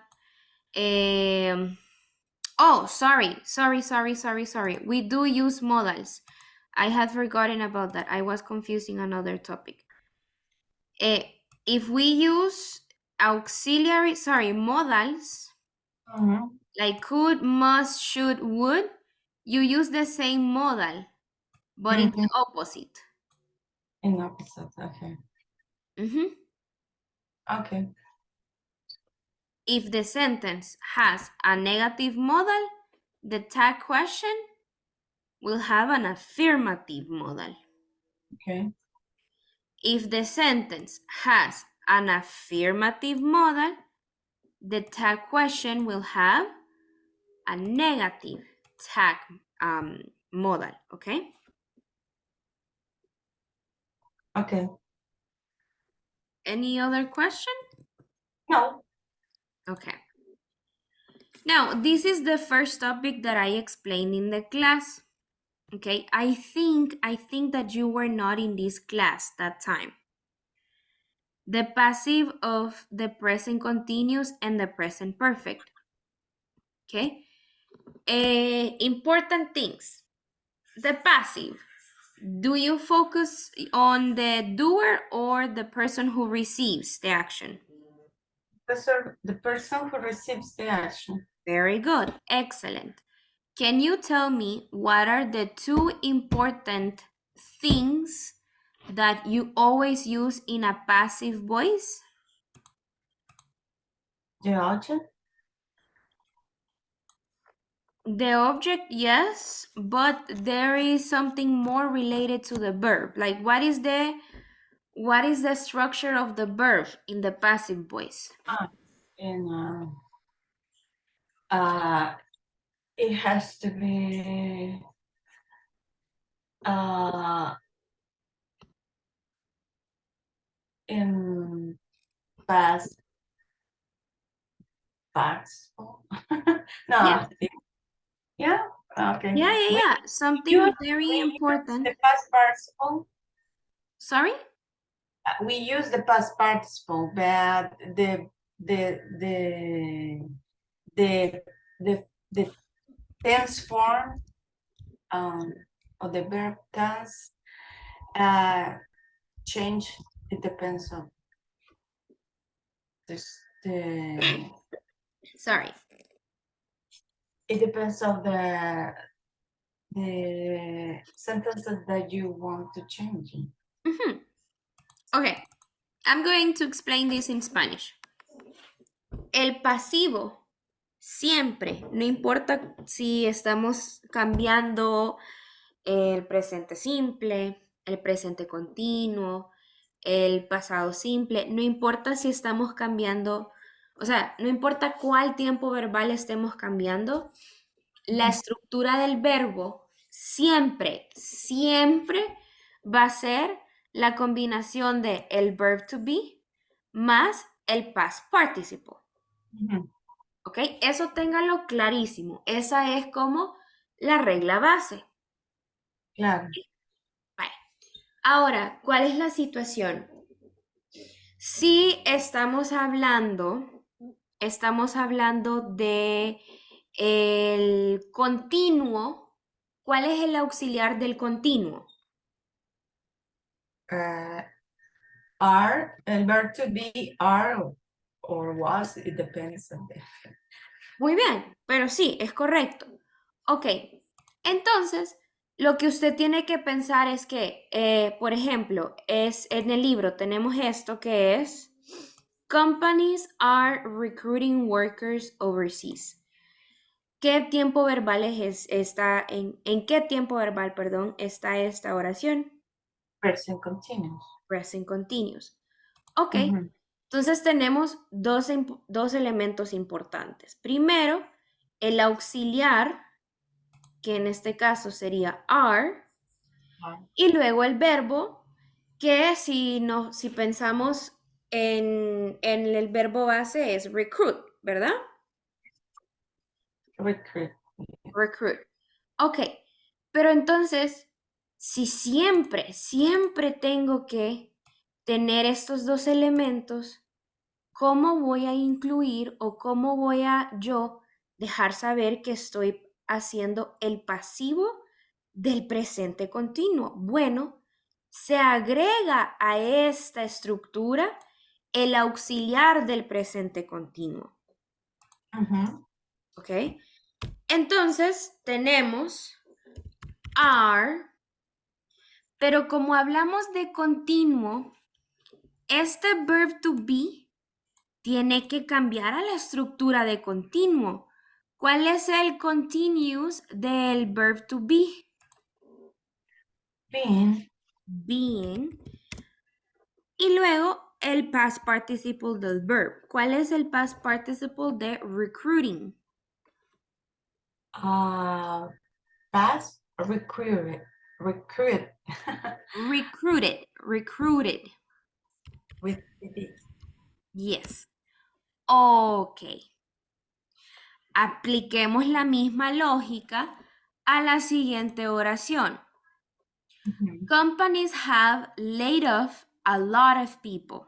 Oh, sorry. We do use modals. I had forgotten about that. I was confusing another topic. If we use modals, like could, must, should, would, you use the same modal, but it's the opposite. In opposite, okay. Okay. If the sentence has a negative modal, the tag question will have an affirmative modal. Okay. If the sentence has an affirmative modal, the tag question will have a negative tag modal, okay? Okay. Any other question? No. Okay. Now, this is the first topic that I explained in the class. Okay, I think that you were not in this class that time. The passive of the present continuous and the present perfect. Okay, important things. The passive. Do you focus on the doer or the person who receives the action? The person who receives the action. Very good. Excellent. Can you tell me what are the two important things that you always use in a passive voice? The object? The object, yes, but there is something more related to the verb. Like what is the structure of the verb in the passive voice? And it has to be in past participle. No, yeah, okay. Yeah. Something very We use important. the past participle. Sorry? We use the past participle, but the the the the tense form of the verb tense change. It depends on this the Sorry. it depends on the sentences that you want to change. Mhm. Okay, I'm going to explain this in Spanish. El pasivo siempre, no importa si estamos cambiando el presente simple, el presente continuo, el pasado simple, no importa si estamos cambiando, o sea, no importa cuál tiempo verbal estemos cambiando, la estructura del verbo siempre va a ser la combinación de el verb to be más el past participle. ¿Ok? Eso ténganlo clarísimo. Esa es como la regla base. Claro. Vale. Ahora, ¿cuál es la situación? Si estamos hablando de el continuo, ¿cuál es el auxiliar del continuo? Are, el verb to be are or was, it depends on the... Muy bien, pero sí, es correcto. Ok, entonces, lo que usted tiene que pensar es que, por ejemplo, es en el libro tenemos esto que es Companies are recruiting workers overseas. ¿Qué tiempo verbal está en qué tiempo verbal, perdón, está esta oración? Present continuous. Present continuous. Ok, Ujú. entonces tenemos dos elementos importantes. Primero, el auxiliar, que en este caso sería are, y luego el verbo, que si pensamos en el verbo base es recruit, ¿verdad? Recruit. Recruit. Ok, pero entonces, si siempre tengo que tener estos dos elementos, ¿cómo voy a incluir o cómo voy a yo dejar saber que estoy haciendo el pasivo del presente continuo? Bueno, se agrega a esta estructura el auxiliar del presente continuo. ¿Ok? Entonces tenemos are, pero como hablamos de continuo, este verb to be tiene que cambiar a la estructura de continuo. ¿Cuál es el continuous del verb to be? Being. Being. Y luego el past participle del verb. ¿Cuál es el past participle de recruiting? Past recruited. Recruit. Recruited. With it. Yes. Ok. Apliquemos la misma lógica a la siguiente oración. Companies have laid off a lot of people.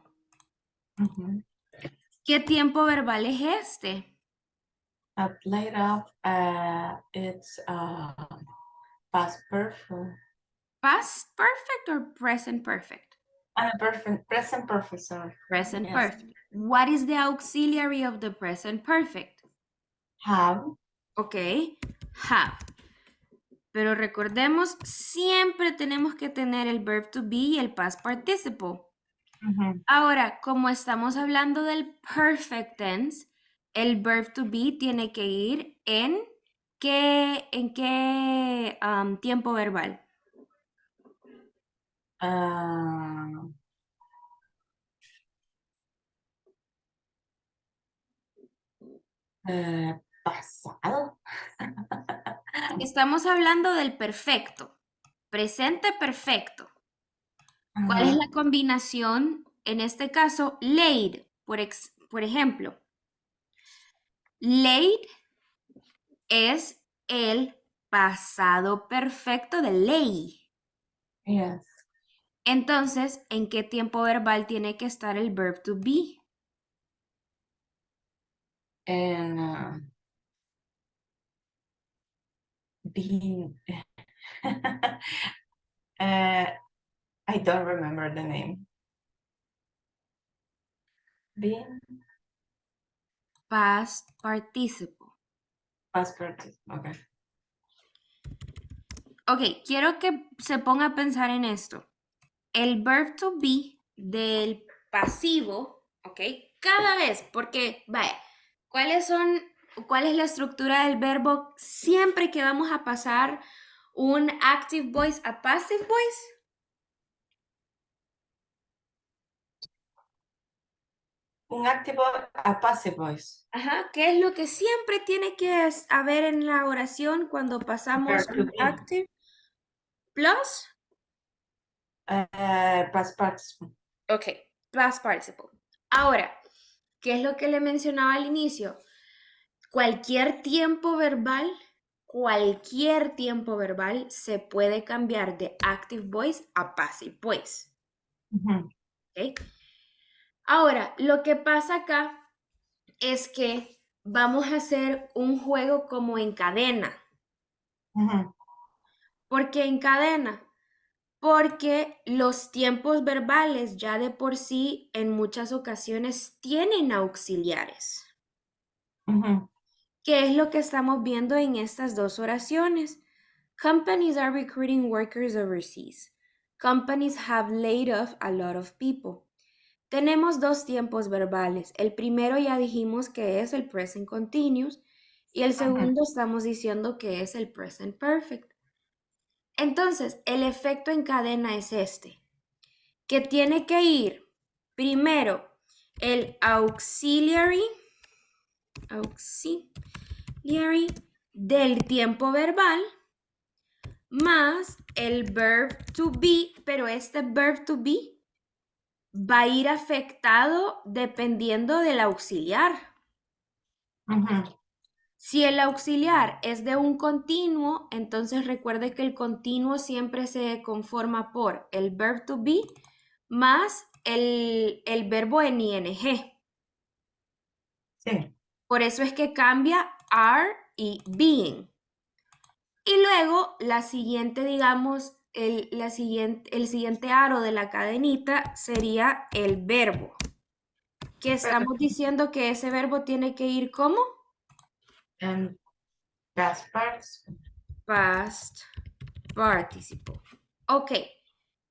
¿Qué tiempo verbal es este? Laid off, it's past perfect. Past perfect or present perfect? Present perfect, sorry. Present Yes. perfect. What is the auxiliary of the present perfect? Have. Ok, have. Pero recordemos, siempre tenemos que tener el verb to be y el past participle. Ujú. Ahora, como estamos hablando del perfect tense, el verb to be tiene que ir en qué tiempo verbal. Ah, pasado. Estamos hablando del perfecto, presente perfecto. ¿Cuál es Ajá. la combinación? En este caso, laid, por ejemplo. Laid es el pasado perfecto de ley. Yes. Entonces, ¿en qué tiempo verbal tiene que estar el verb to be? And being. I don't remember the name. Being Past participle. passport. Okay. Ok, quiero que se ponga a pensar en esto. El verb to be del pasivo, ok, cada vez, porque, vaya, ¿cuál es la estructura del verbo siempre que vamos a pasar un active voice a passive voice? Un activo a passive voice. Ajá, ¿qué es lo que siempre tiene que haber en la oración cuando pasamos Verb to un be. active plus? Past participle. Ok, past participle. Ahora, ¿qué es lo que le mencionaba al inicio? Cualquier tiempo verbal se puede cambiar de active voice a passive voice. Ujú, ¿Ok? Ahora, lo que pasa acá es que vamos a hacer un juego como en cadena. ujú, ¿Por qué en cadena? Porque los tiempos verbales ya de por sí en muchas ocasiones tienen auxiliares. ujú, ¿Qué es lo que estamos viendo en estas dos oraciones? Companies are recruiting workers overseas. Companies have laid off a lot of people. Tenemos dos tiempos verbales. El primero ya dijimos que es el present continuous y el ujú, segundo estamos diciendo que es el present perfect. Entonces, el efecto en cadena es este, que tiene que ir primero el auxiliary del tiempo verbal más el verb to be, pero este verb to be va a ir afectado dependiendo del auxiliar. ujú. Si el auxiliar es de un continuo, entonces recuerde que el continuo siempre se conforma por el verb to be más el verbo en ing. Sí. Por eso es que cambia are y being. Y luego la siguiente, digamos, el siguiente aro de la cadenita sería el verbo. Que estamos diciendo que ese verbo tiene que ir como And past participle. past participle. Ok,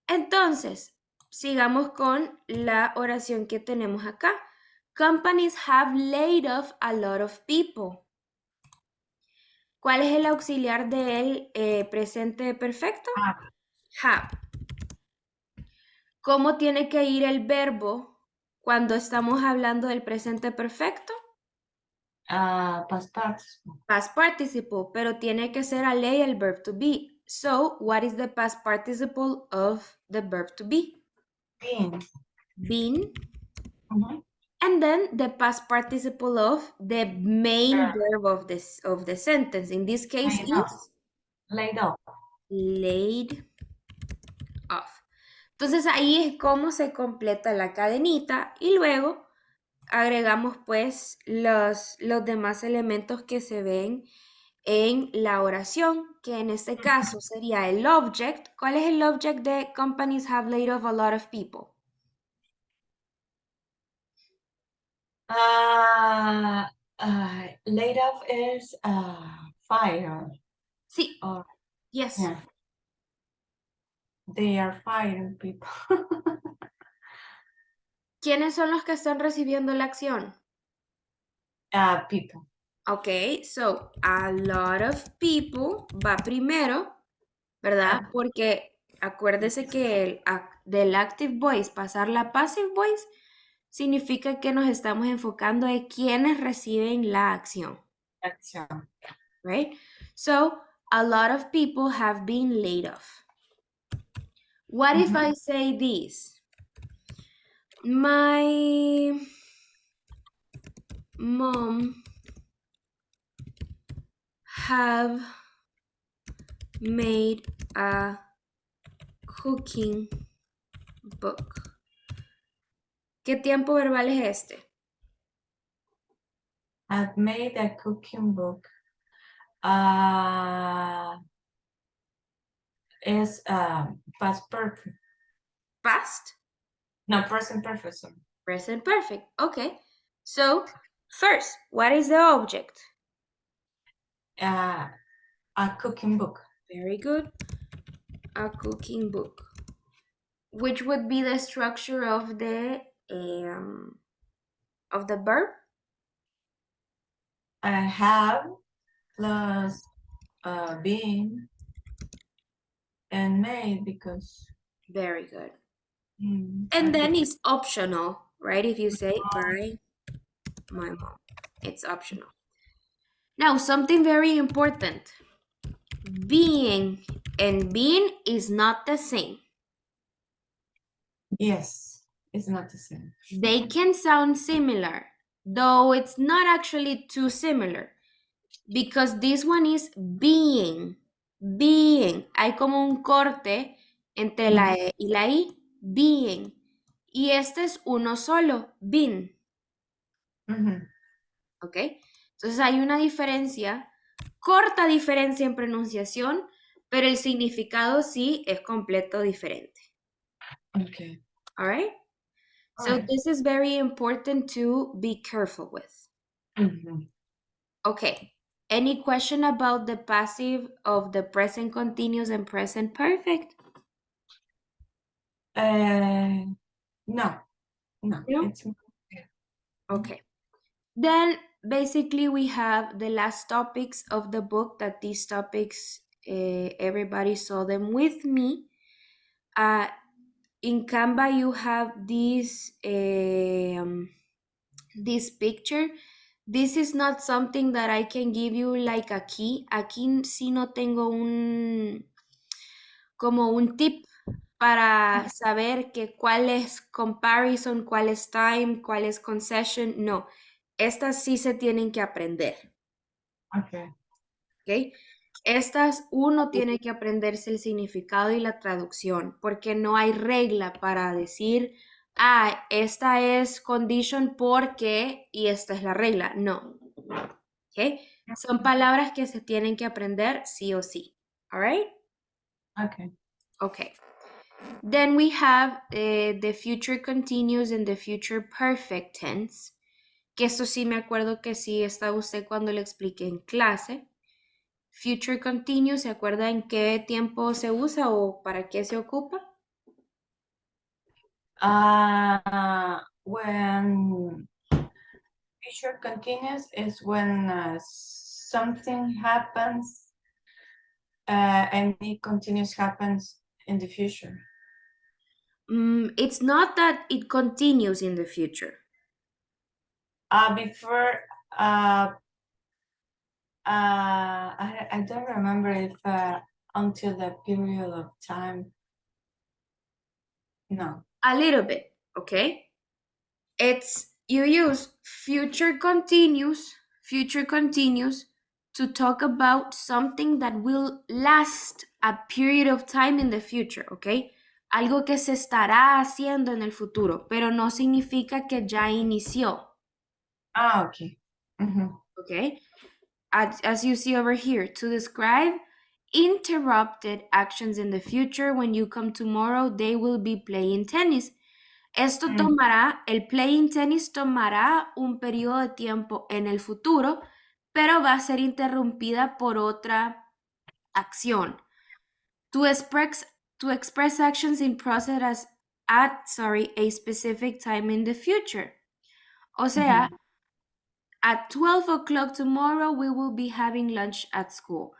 entonces sigamos con la oración que tenemos acá. Companies have laid off a lot of people. ¿Cuál es el auxiliar del presente perfecto? Ah, Have. ¿Cómo tiene que ir el verbo cuando estamos hablando del presente perfecto? past participle. Past participle, pero tiene que ser a ley el verb to be. So, what is the past participle of the verb to be? Being. Been. Ujú. And then the past participle of the main Verb. verb of the sentence. In this case Laid off. is Laid off. laid off. Entonces ahí es cómo se completa la cadenita y luego agregamos pues los demás elementos que se ven en la oración, que en este caso sería el object. ¿Cuál es el object de companies have laid off a lot of people? Laid off is fire. Sí, Or, Yes. Yeah. They are firing people. ¿Quiénes son los que están recibiendo la acción? People. Ok, so a lot of people va primero, ¿verdad? Ah, Porque acuérdese que del active voice pasar la passive voice significa que nos estamos enfocando en quienes reciben la acción, acción. right? So a lot of people have been laid off. What if I say this? My mom have made a cooking book. ¿Qué tiempo verbal es este? I've made a cooking book. Is past perfect. Past, No, present perfect. Sorry. present perfect. Okay. So, first, what is the object? A cooking book. Very good. A cooking book. Which would be the structure of the verb? I have plus being and made because. Very good. Mm, And I then could- it's optional, right? If you say by my mom, it's optional. Now, something very important. Being and being is not the same. Yes, it's not the same. They can sound similar, though it's not actually too similar, because this one is being. Being. Hay como un corte entre la E y la I. Being. Y este es uno solo, been. Mhm. ¿Ok? Entonces hay una diferencia, corta diferencia en pronunciación, pero el significado sí es completo diferente. Okay. All right? All So right. this is very important to be careful with. Mhm. Okay. Any question about the passive of the present continuous and present perfect? No, no, No? it's Okay. Then basically we have the last topics of the book that these topics everybody saw them with me. In Canva you have this picture. This is not something that I can give you like a key. Aquí sí no tengo como un tip para saber que cuál es comparison, cuál es time, cuál es concession. No, estas sí se tienen que aprender. okay. ¿Ok? Estas uno tiene que aprenderse el significado y la traducción, porque no hay regla para decir, esta es condition porque y esta es la regla. No. ¿Ok? Son palabras que se tienen que aprender sí o sí. All right? Okay. Okay. Then we have the future continuous and the future perfect tense, que esto sí me acuerdo que sí estaba usted cuando le expliqué en clase. Future continuous, ¿se acuerda en qué tiempo se usa o para qué se ocupa? When future continuous is when something happens and it continues happens in the future. It's not that it continues in the future. Before I don't remember if until the period of time. No. A little bit, okay? It's you use future continuous to talk about something that will last a period of time in the future, okay? Algo que se estará haciendo en el futuro, pero no significa que ya inició, Okay. Mhm. okay? As you see over here, to describe interrupted actions in the future, when you come tomorrow, they will be playing tennis. Esto tomará, el playing tennis tomará un periodo de tiempo en el futuro, pero va a ser interrumpida por otra acción. To express actions in process at a specific time in the future. O sea, at 12 o'clock tomorrow we will be having lunch at school.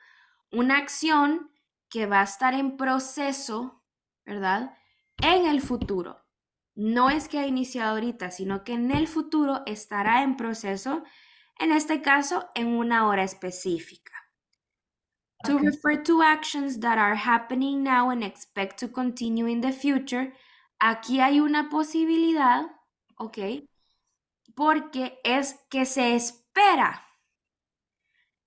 Una acción que va a estar en proceso, ¿verdad? En el futuro. No es que ha iniciado ahorita, sino que en el futuro estará en proceso, en este caso, en una hora específica. To Okay. refer to actions that are happening now and expect to continue in the future, aquí hay una posibilidad, ¿ok? Porque es que se espera.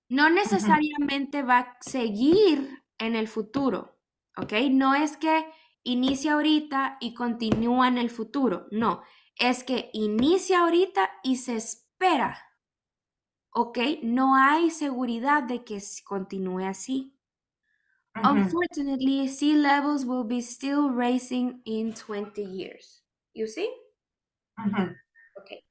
No necesariamente va a seguir en el futuro, ¿ok? No es que inicia ahorita y continúa en el futuro, no, es que inicia ahorita y se espera, ¿ok? No hay seguridad de que continúe así. Unfortunately, sea levels will be still rising in 20 years. You see? Okay.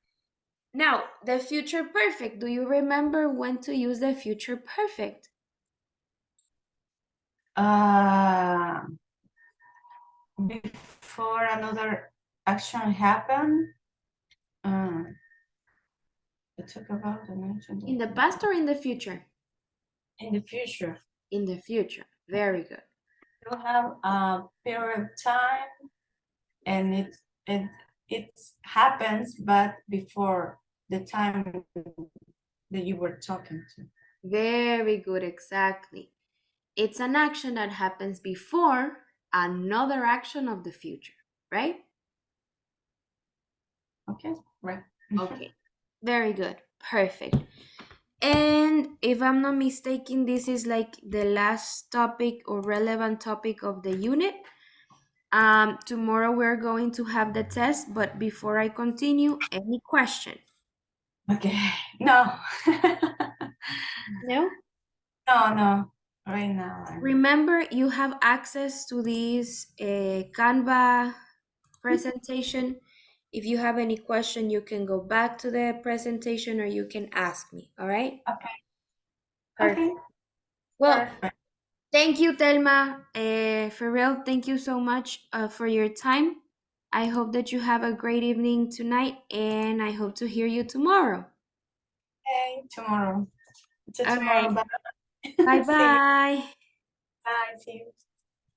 Now, the future perfect. Do you remember when to use the future perfect? Before another action happen, talk about the mentioned In the past or in the future? in the future. In the future. Very good. You have a period of time, and it happens, but before the time that you were talking to. Very good, exactly. It's an action that happens before another action of the future, right? Okay, right. Okay, very good, perfect. And if I'm not mistaken, this is like the last topic or relevant topic of the unit. Tomorrow we're going to have the test, but before I continue, any question? Okay, no. No? No, right now. Remember, you have access to this Canva presentation. If you have any question, you can go back to the presentation or you can ask me, all right? Okay. Perfect. Okay. Well, Perfect. thank you, Telma. For real, thank you so much for your time. I hope that you have a great evening tonight, and I hope to hear you tomorrow. Okay, tomorrow. Till All tomorrow. right. Bye. See you. Bye-bye. Bye. See you.